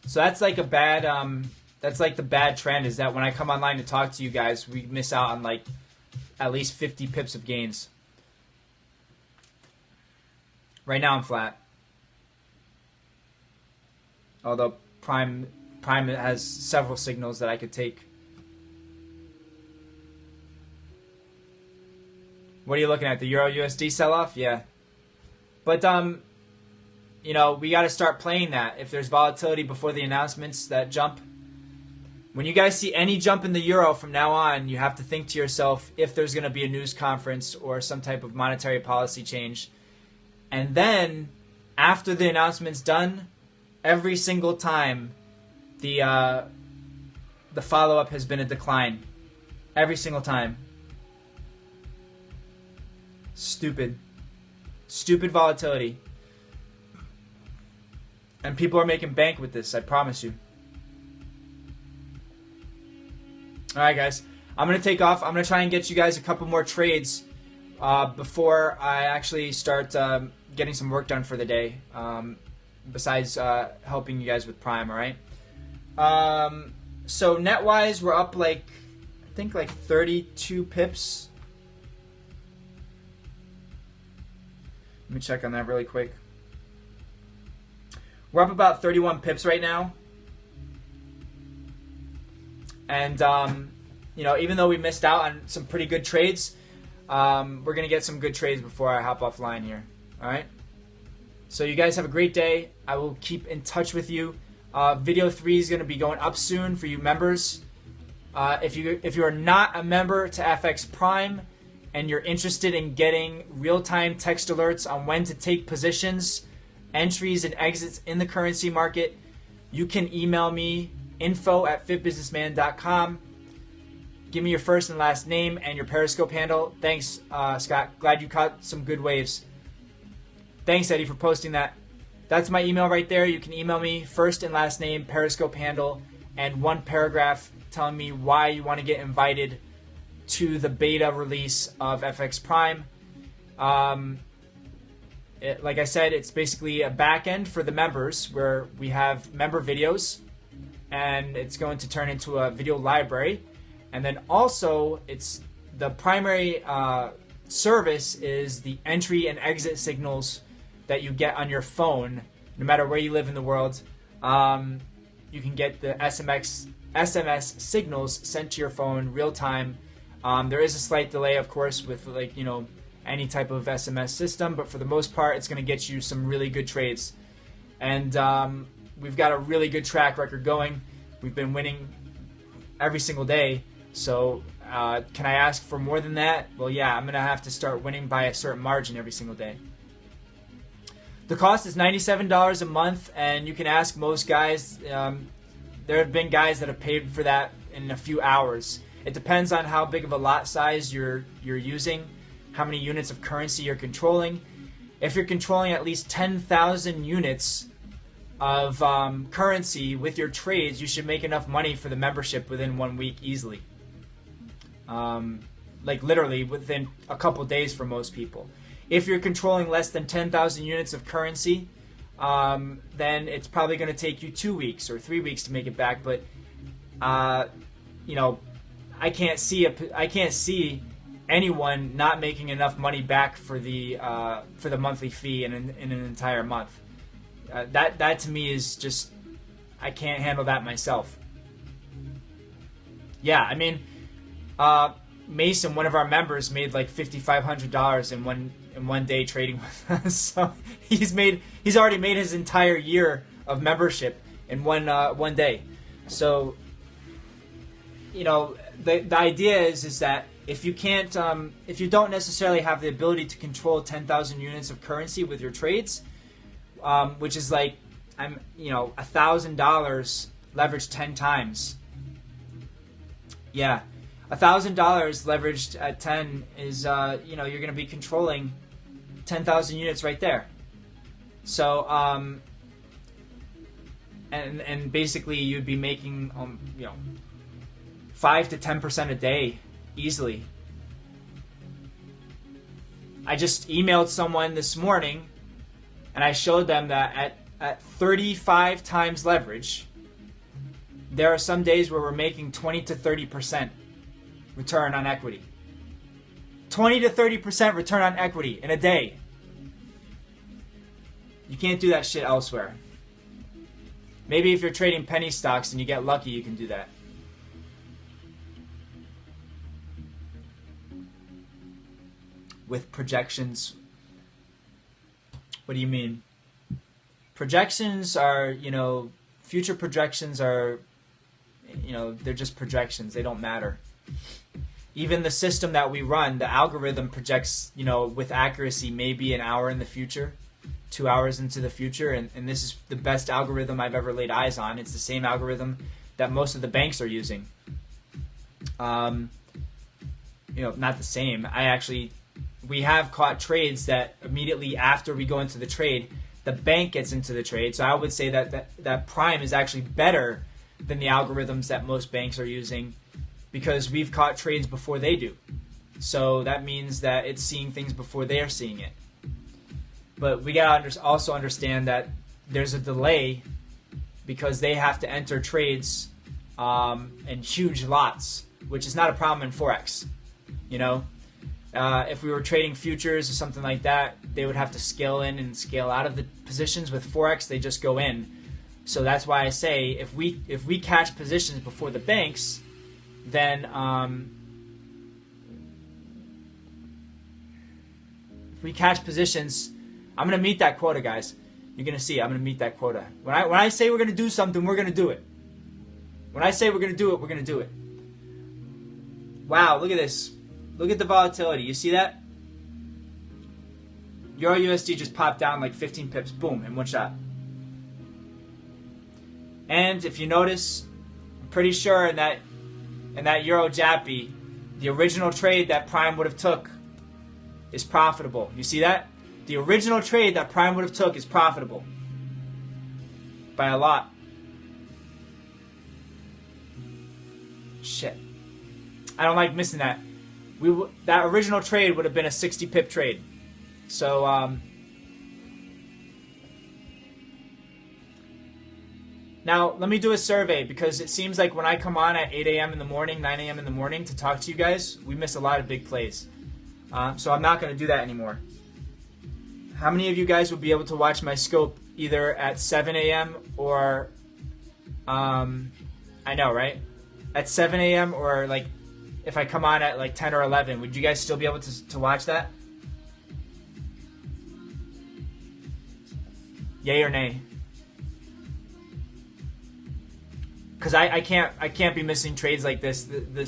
So that's like a bad... That's like the bad trend, is that when I come online to talk to you guys, we miss out on like at least 50 pips of gains. Right now I'm flat. Although Prime has several signals that I could take. What are you looking at? The Euro USD sell-off? Yeah. But you know, we got to start playing that. If there's volatility before the announcements that jump, when you guys see any jump in the euro from now on, you have to think to yourself if there's going to be a news conference or some type of monetary policy change. And then, after the announcement's done, every single time the follow-up has been a decline. Every single time. Stupid. Stupid volatility. And people are making bank with this, I promise you. Alright guys, I'm going to take off. I'm going to try and get you guys a couple more trades before I actually start getting some work done for the day, besides helping you guys with Prime, alright? So net-wise, we're up like, I think like 32 pips. Let me check on that really quick. We're up about 31 pips right now. And, you know, even though we missed out on some pretty good trades, we're going to get some good trades before I hop offline here. All right? So you guys have a great day. I will keep in touch with you. Video 3 is going to be going up soon for you members. If you are not a member to FX Prime and you're interested in getting real-time text alerts on when to take positions, entries, and exits in the currency market, you can email me info@fitbusinessman.com. Give me your first and last name and your Periscope handle. Thanks, Scott. Glad you caught some good waves. Thanks, Eddie, for posting that. that's my email right there. You can email me, first and last name, Periscope handle, and one paragraph telling me why you want to get invited to the beta release of FX Prime. Like I said, it's basically a back end for the members where we have member videos, and it's going to turn into a video library. And then also, it's the primary service is the entry and exit signals that you get on your phone, no matter where you live in the world. You can get the SMS signals sent to your phone real time. There is a slight delay, of course, with any type of SMS system, but for the most part, it's going to get you some really good trades. And we've got a really good track record going. We've been winning every single day. So can I ask for more than that? Well, yeah, I'm going to have to start winning by a certain margin every single day. The cost is $97 a month, and you can ask most guys. There have been guys that have paid for that in a few hours. It depends on how big of a lot size you're using, how many units of currency you're controlling. If you're controlling at least 10,000 units of currency with your trades, you should make enough money for the membership within 1 week easily. Like literally within a couple days for most people. If you're controlling less than 10,000 units of currency, then it's probably going to take you 2 weeks or 3 weeks to make it back. But I can't see anyone not making enough money back for the monthly fee in an entire month. That to me is just, I can't handle that myself. Yeah, I mean, Mason, one of our members, made like $5,500 in one day trading with us. So he's already made his entire year of membership in one day. So the idea is that if you can't, if you don't necessarily have the ability to control 10,000 units of currency with your trades, which is like $1,000 leveraged 10 times. Yeah, $1,000 leveraged at 10 is you're going to be controlling 10,000 units right there. So and basically you'd be making 5 to 10% a day easily. I just emailed someone this morning and I showed them that at 35 times leverage, there are some days where we're making 20 to 30% return on equity. 20 to 30% return on equity in a day. You can't do that shit elsewhere. Maybe if you're trading penny stocks and you get lucky, you can do that. With projections. What do you mean? Projections are, future projections are, they're just projections. They don't matter. Even the system that we run, the algorithm projects, with accuracy maybe an hour in the future, 2 hours into the future, and this is the best algorithm I've ever laid eyes on. It's the same algorithm that most of the banks are using. Not the same. We have caught trades that immediately after we go into the trade, the bank gets into the trade. So I would say that Prime is actually better than the algorithms that most banks are using because we've caught trades before they do. So that means that it's seeing things before they're seeing it. But we gotta also understand that there's a delay because they have to enter trades in huge lots, which is not a problem in Forex. If we were trading futures or something like that, they would have to scale in and scale out of the positions. With Forex, they just go in. So that's why I say if we catch positions before the banks, then if we catch positions, I'm gonna meet that quota, guys. You're gonna see I'm gonna meet that quota. When I say we're gonna do something, we're gonna do it. When I say we're gonna do it, we're gonna do it. Wow, look at this. Look at the volatility. You see that? Euro USD just popped down like 15 pips. Boom, in one shot. And if you notice, I'm pretty sure in that Euro Jappy, the original trade that Prime would have took is profitable. You see that? The original trade that Prime would have took is profitable. by a lot. Shit. I don't like missing that. That original trade would have been a 60 pip trade. So, now, let me do a survey, because it seems like when I come on at 8 a.m. in the morning, 9 a.m. in the morning to talk to you guys, we miss a lot of big plays. So I'm not going to do that anymore. How many of you guys would be able to watch my scope either at 7 a.m. or, I know, right? At 7 a.m. or like if I come on at like 10 or 11, would you guys still be able to watch that? Yay or nay? Because I can't be missing trades like this. The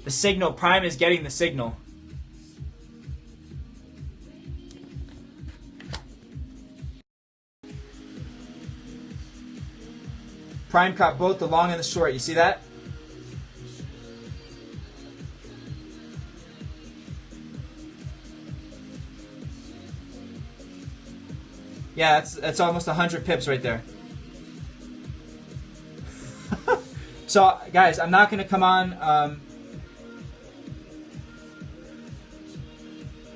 signal, Prime is getting the signal. Prime caught both the long and the short. You see that? Yeah, that's almost 100 pips right there. So, guys, I'm not going to come on. I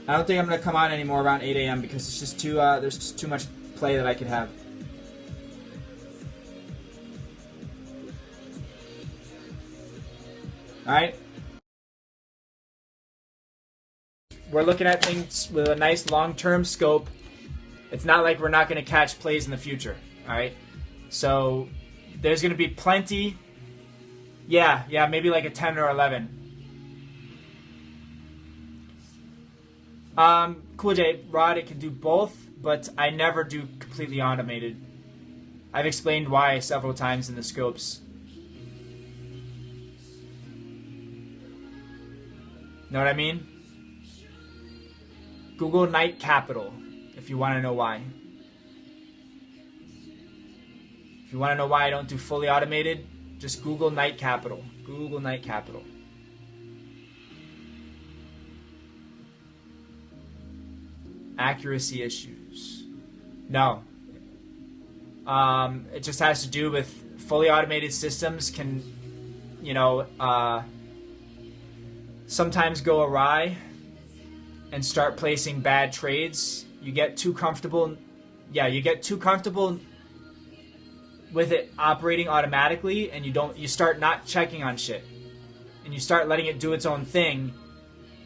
don't think I'm going to come on anymore around 8 a.m. because it's just too. There's just too much play that I could have. All right. We're looking at things with a nice long-term scope. It's not like we're not going to catch plays in the future. All right. So there's going to be plenty. Yeah, maybe like a 10 or 11. Cool J, Rod, it can do both, but I never do completely automated. I've explained why several times in the scopes. Know what I mean? Google Night Capital if you want to know why. If you want to know why I don't do fully automated, just Google Night Capital. Google Night Capital. Accuracy issues. No. It just has to do with fully automated systems can, you know, sometimes go awry and start placing bad trades. You get too comfortable. Yeah, you get too comfortable with it operating automatically, and you start not checking on shit, and you start letting it do its own thing.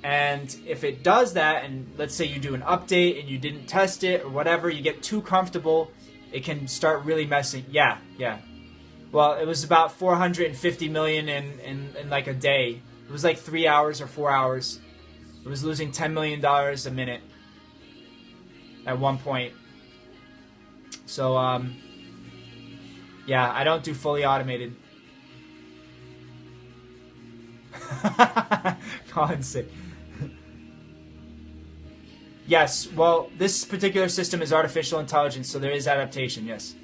And if it does that, and let's say you do an update and you didn't test it or whatever, you get too comfortable, it can start really messing. Yeah. Well, it was about 450 million in like a day. It was like 3 hours or 4 hours. It was losing $10 million a minute at one point. So, yeah, I don't do fully automated. Colin's sick. Yes, well, this particular system is artificial intelligence, so there is adaptation, yes.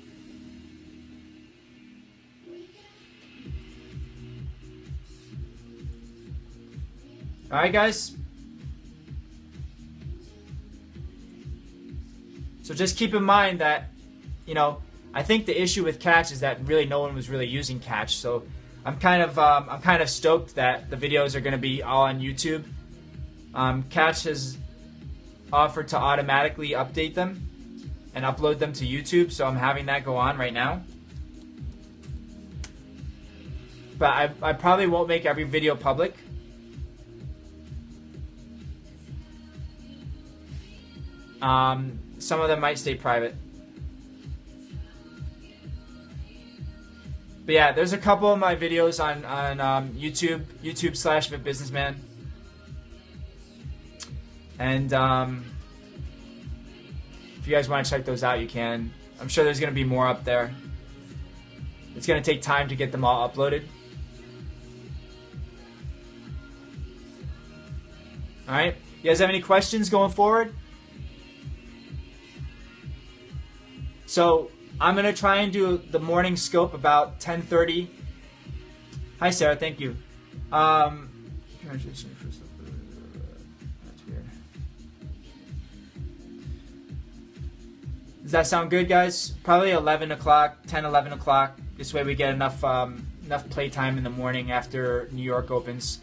Alright, guys. So just keep in mind that, you know, I think the issue with Catch is that really no one was really using Catch. So I'm kind of stoked that the videos are going to be all on YouTube. Catch has offered to automatically update them and upload them to YouTube, so I'm having that go on right now. But I probably won't make every video public. Some of them might stay private. But yeah, there's a couple of my videos on YouTube/VipBusinessman. And if you guys want to check those out, you can. I'm sure there's going to be more up there. It's going to take time to get them all uploaded. Alright, you guys have any questions going forward? So I'm going to try and do the morning scope about 10:30. Hi, Sarah. Thank you. That's weird. Does that sound good, guys? Probably 11 o'clock, 10, 11 o'clock. This way we get enough playtime in the morning after New York opens.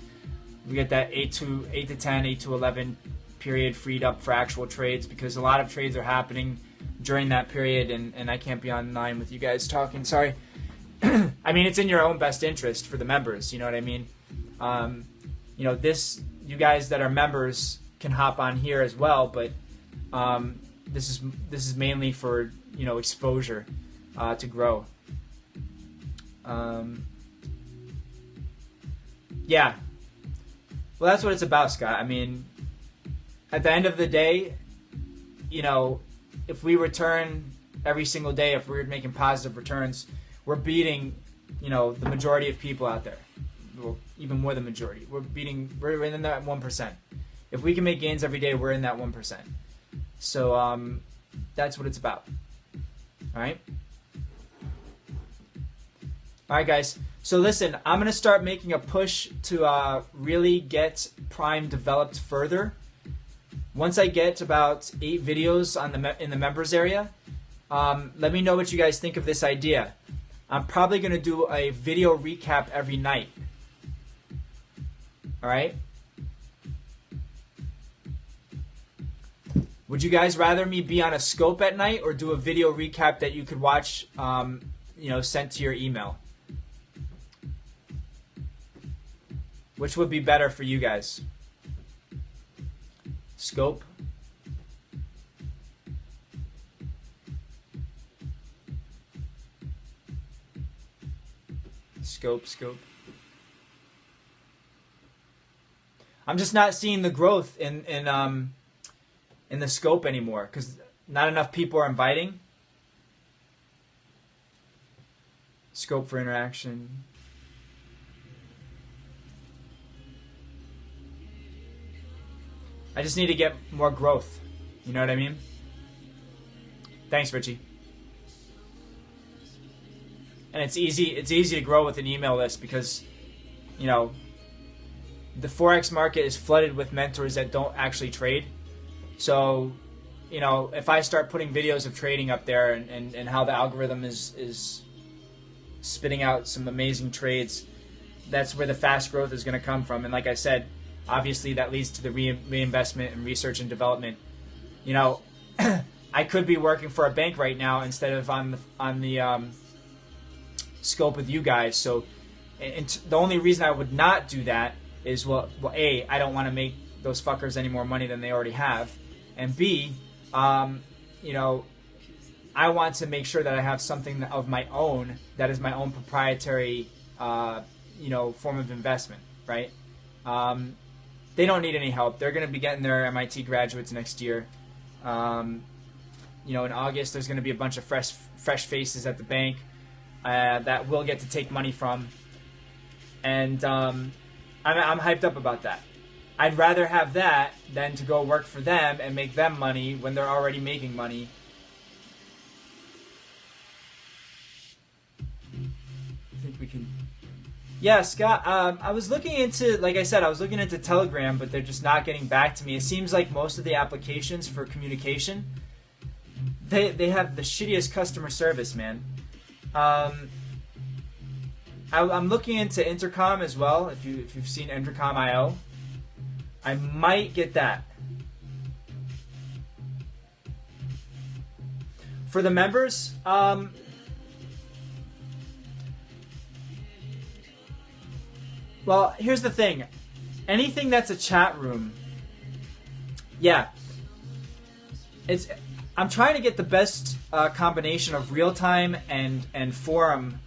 We get that 8 to 10, 8 to 11 period freed up for actual trades, because a lot of trades are happening during that period, and I can't be online with you guys talking. Sorry. I mean, it's in your own best interest for the members. You know what I mean? You know, you guys that are members can hop on here as well, but this is mainly for, you know, exposure to grow. Yeah. Well, that's what it's about, Scott. I mean, at the end of the day, you know, if we return every single day, if we're making positive returns, we're beating, you know, the majority of people out there. Well, even more than majority. We're in that 1%. If we can make gains every day, we're in that 1%. So that's what it's about. All right? All right, guys. So listen, I'm going to start making a push to really get Prime developed further. Once I get about 8 videos on in the members area, let me know what you guys think of this idea. I'm probably going to do a video recap every night. All right? Would you guys rather me be on a scope at night or do a video recap that you could watch, you know, sent to your email? Which would be better for you guys? Scope. Scope. I'm just not seeing the growth in the scope anymore because not enough people are inviting. Scope for interaction. I just need to get more growth. You know what I mean? Thanks, Richie. And it's easy to grow with an email list because, you know, the Forex market is flooded with mentors that don't actually trade. So, you know, if I start putting videos of trading up there and how the algorithm is spitting out some amazing trades, that's where the fast growth is going to come from. And like I said, obviously that leads to the reinvestment and research and development. You know, I could be working for a bank right now instead of on the scope with you guys. So the only reason I would not do that is, well, A, I don't want to make those fuckers any more money than they already have. And B, you know, I want to make sure that I have something of my own that is my own proprietary, you know, form of investment, right? They don't need any help. They're going to be getting their MIT graduates next year. You know, in August, there's going to be a bunch of fresh faces at the bank that we'll get to take money from. And I'm hyped up about that. I'd rather have that than to go work for them and make them money when they're already making money. I think we can... Yeah, Scott, I was looking into, like I said, I was looking into Telegram, but they're just not getting back to me. It seems like most of the applications for communication, they have the shittiest customer service, man. I'm looking into Intercom as well, if you've seen Intercom.io. I might get that. For the members, well, here's the thing. Anything that's a chat room, yeah. I'm trying to get the best combination of real time and forum,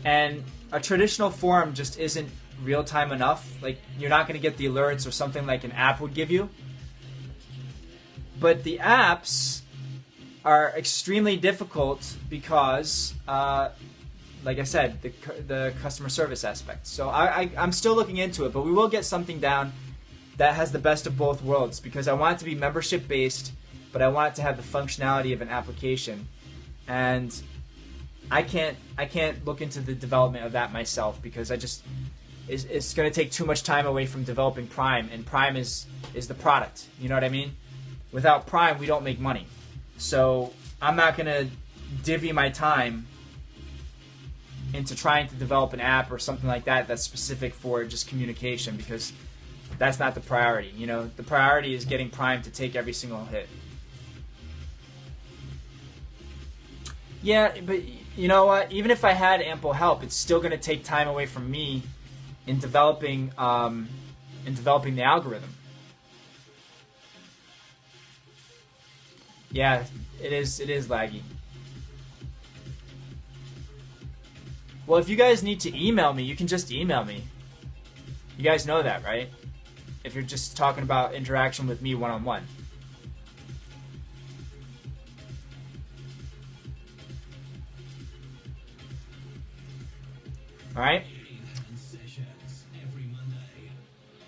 and a traditional forum just isn't real time enough. Like, you're not going to get the alerts or something like an app would give you. But the apps are extremely difficult because, like I said, the customer service aspect. So I'm still looking into it, but we will get something down that has the best of both worlds, because I want it to be membership based, but I want it to have the functionality of an application. And I can't look into the development of that myself, because it's going to take too much time away from developing Prime, and Prime is the product. You know what I mean? Without Prime, we don't make money. So I'm not going to divvy my time into trying to develop an app or something like that that's specific for just communication, because that's not the priority. You know, the priority is getting Prime to take every single hit. Yeah, but you know what? Even if I had ample help, it's still going to take time away from me in developing the algorithm. Yeah, it is laggy. Well, if you guys need to email me, you can just email me. You guys know that, right? If you're just talking about interaction with me one-on-one. Alright?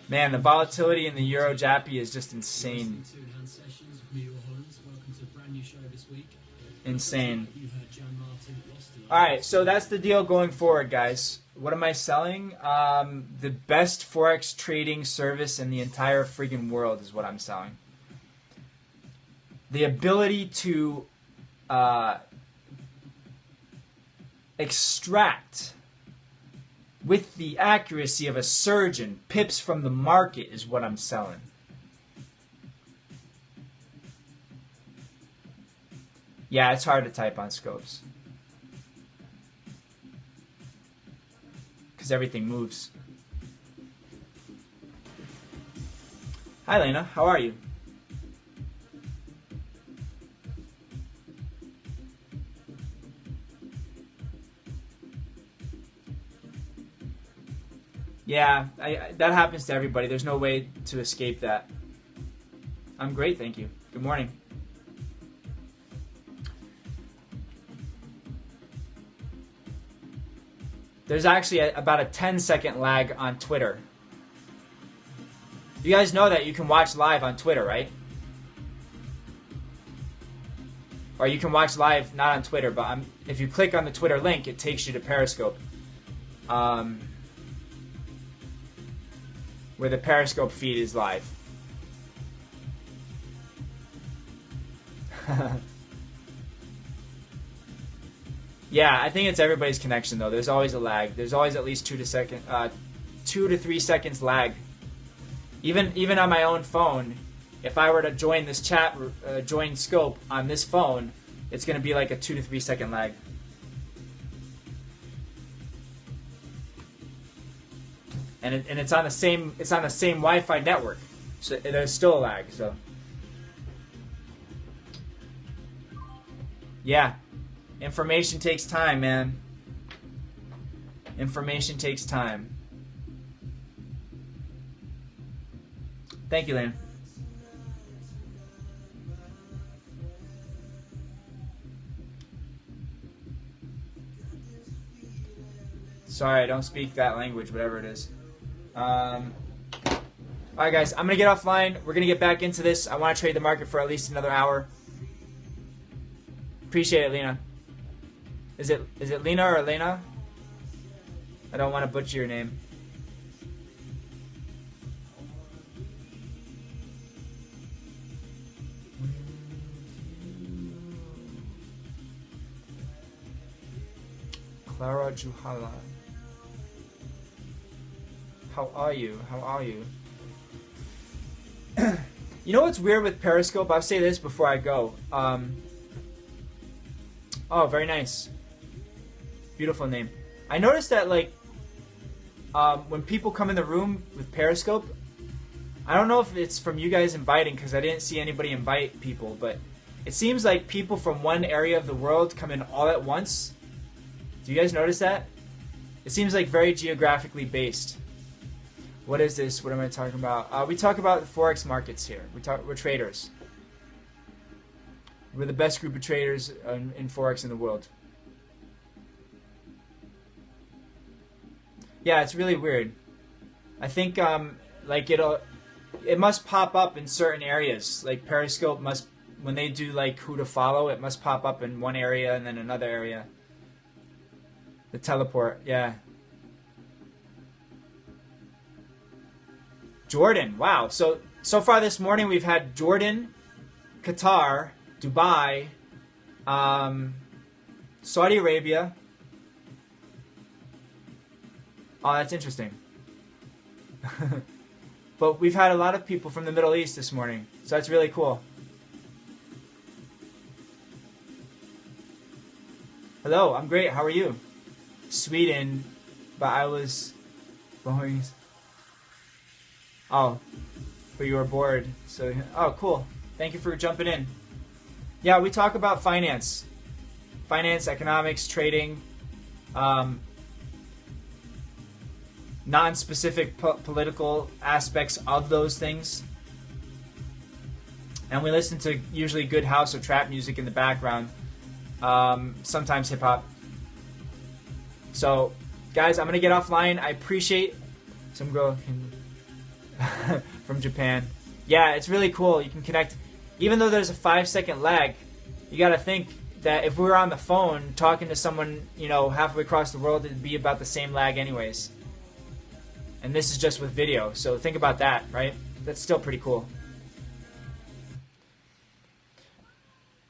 Man, the volatility in the Euro Jappy is just insane. Insane. Alright, so that's the deal going forward, guys. What am I selling? The best Forex trading service in the entire friggin' world is what I'm selling. The ability to extract with the accuracy of a surgeon pips from the market is what I'm selling. Yeah, it's hard to type on scopes, because everything moves. Hi, Lena. How are you? Yeah, that happens to everybody. There's no way to escape that. I'm great, thank you. Good morning. There's actually about a 10-second lag on Twitter. You guys know that you can watch live on Twitter, right? Or you can watch live, not on Twitter, but if you click on the Twitter link, it takes you to Periscope. Where the Periscope feed is live. Yeah, I think it's everybody's connection though. There's always a lag. There's always at least 2 to 3 seconds lag. Even on my own phone, if I were to join this chat, join Scope on this phone, it's going to be like a 2 to 3 second lag. And it's on the same Wi-Fi network, so there's still a lag. So yeah. Information takes time, man. Information takes time. Thank you, Lynn. Sorry, I don't speak that language, whatever it is. Alright, guys, I'm going to get offline. We're going to get back into this. I want to trade the market for at least another hour. Appreciate it, Lena. Is it Lena or Elena? I don't want to butcher your name. Clara Juhala. How are you? How are you? You know what's weird with Periscope? I'll say this before I go. Oh, very nice. Beautiful name. I noticed that, like, when people come in the room with Periscope, I don't know if it's from you guys inviting, because I didn't see anybody invite people, but it seems like people from one area of the world come in all at once. Do you guys notice that? It seems like very geographically based. What is this? What am I talking about? We talk about the Forex markets here. We're traders. We're the best group of traders in Forex in the world. Yeah, it's really weird. I think like it must pop up in certain areas. Like Periscope must, when they do like who to follow, it must pop up in one area and then another area. The teleport, yeah. Jordan, wow. So far this morning we've had Jordan, Qatar, Dubai, Saudi Arabia. Oh, that's interesting. But we've had a lot of people from the Middle East this morning, so that's really cool. Hello, I'm great. How are you? Sweden, but I was going. Oh, but you were bored. So, oh, cool. Thank you for jumping in. Yeah, we talk about finance, economics, trading, non-specific political aspects of those things. And we listen to usually good house or trap music in the background, sometimes hip-hop. So, guys, I'm going to get offline. I appreciate some girl from Japan. Yeah, it's really cool. You can connect. Even though there's a 5-second lag, you got to think that if we were on the phone talking to someone, halfway across the world, it'd be about the same lag anyways. And this is just with video, so think about that, right? That's still pretty cool.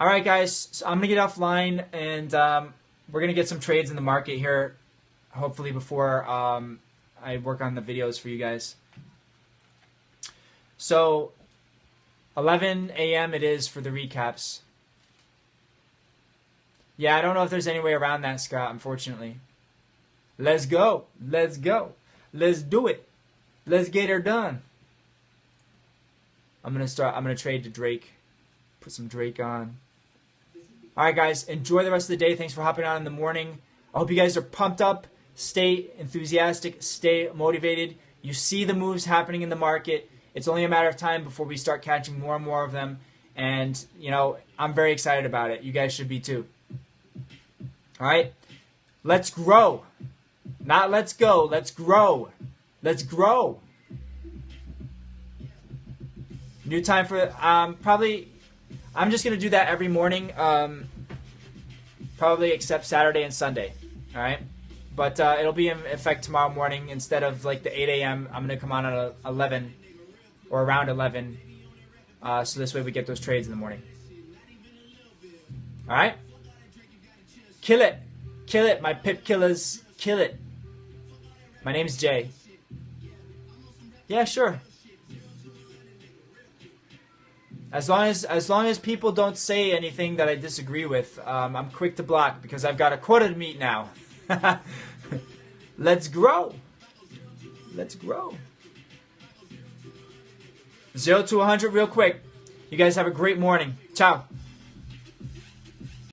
All right, guys, so I'm going to get offline, and we're going to get some trades in the market here, hopefully before I work on the videos for you guys. So, 11 a.m. it is for the recaps. Yeah, I don't know if there's any way around that, Scott, unfortunately. Let's go. Let's go. Let's do it. Let's get her done. I'm going to trade to Drake. Put some Drake on. All right, guys. Enjoy the rest of the day. Thanks for hopping on in the morning. I hope you guys are pumped up. Stay enthusiastic. Stay motivated. You see the moves happening in the market. It's only a matter of time before we start catching more and more of them. And, I'm very excited about it. You guys should be too. All right? Let's grow. Not let's go. Let's grow. Let's grow. New time for probably. I'm just gonna do that every morning. Probably except Saturday and Sunday. All right, but it'll be in effect tomorrow morning instead of like the 8 a.m. I'm gonna come on at 11 or around 11. So this way we get those trades in the morning. All right. Kill it. Kill it, my pip killers. Kill it. My name's Jay. Yeah, sure. As long as people don't say anything that I disagree with, I'm quick to block because I've got a quota to meet now. Let's grow. Let's grow. 0 to 100 real quick. You guys have a great morning. Ciao.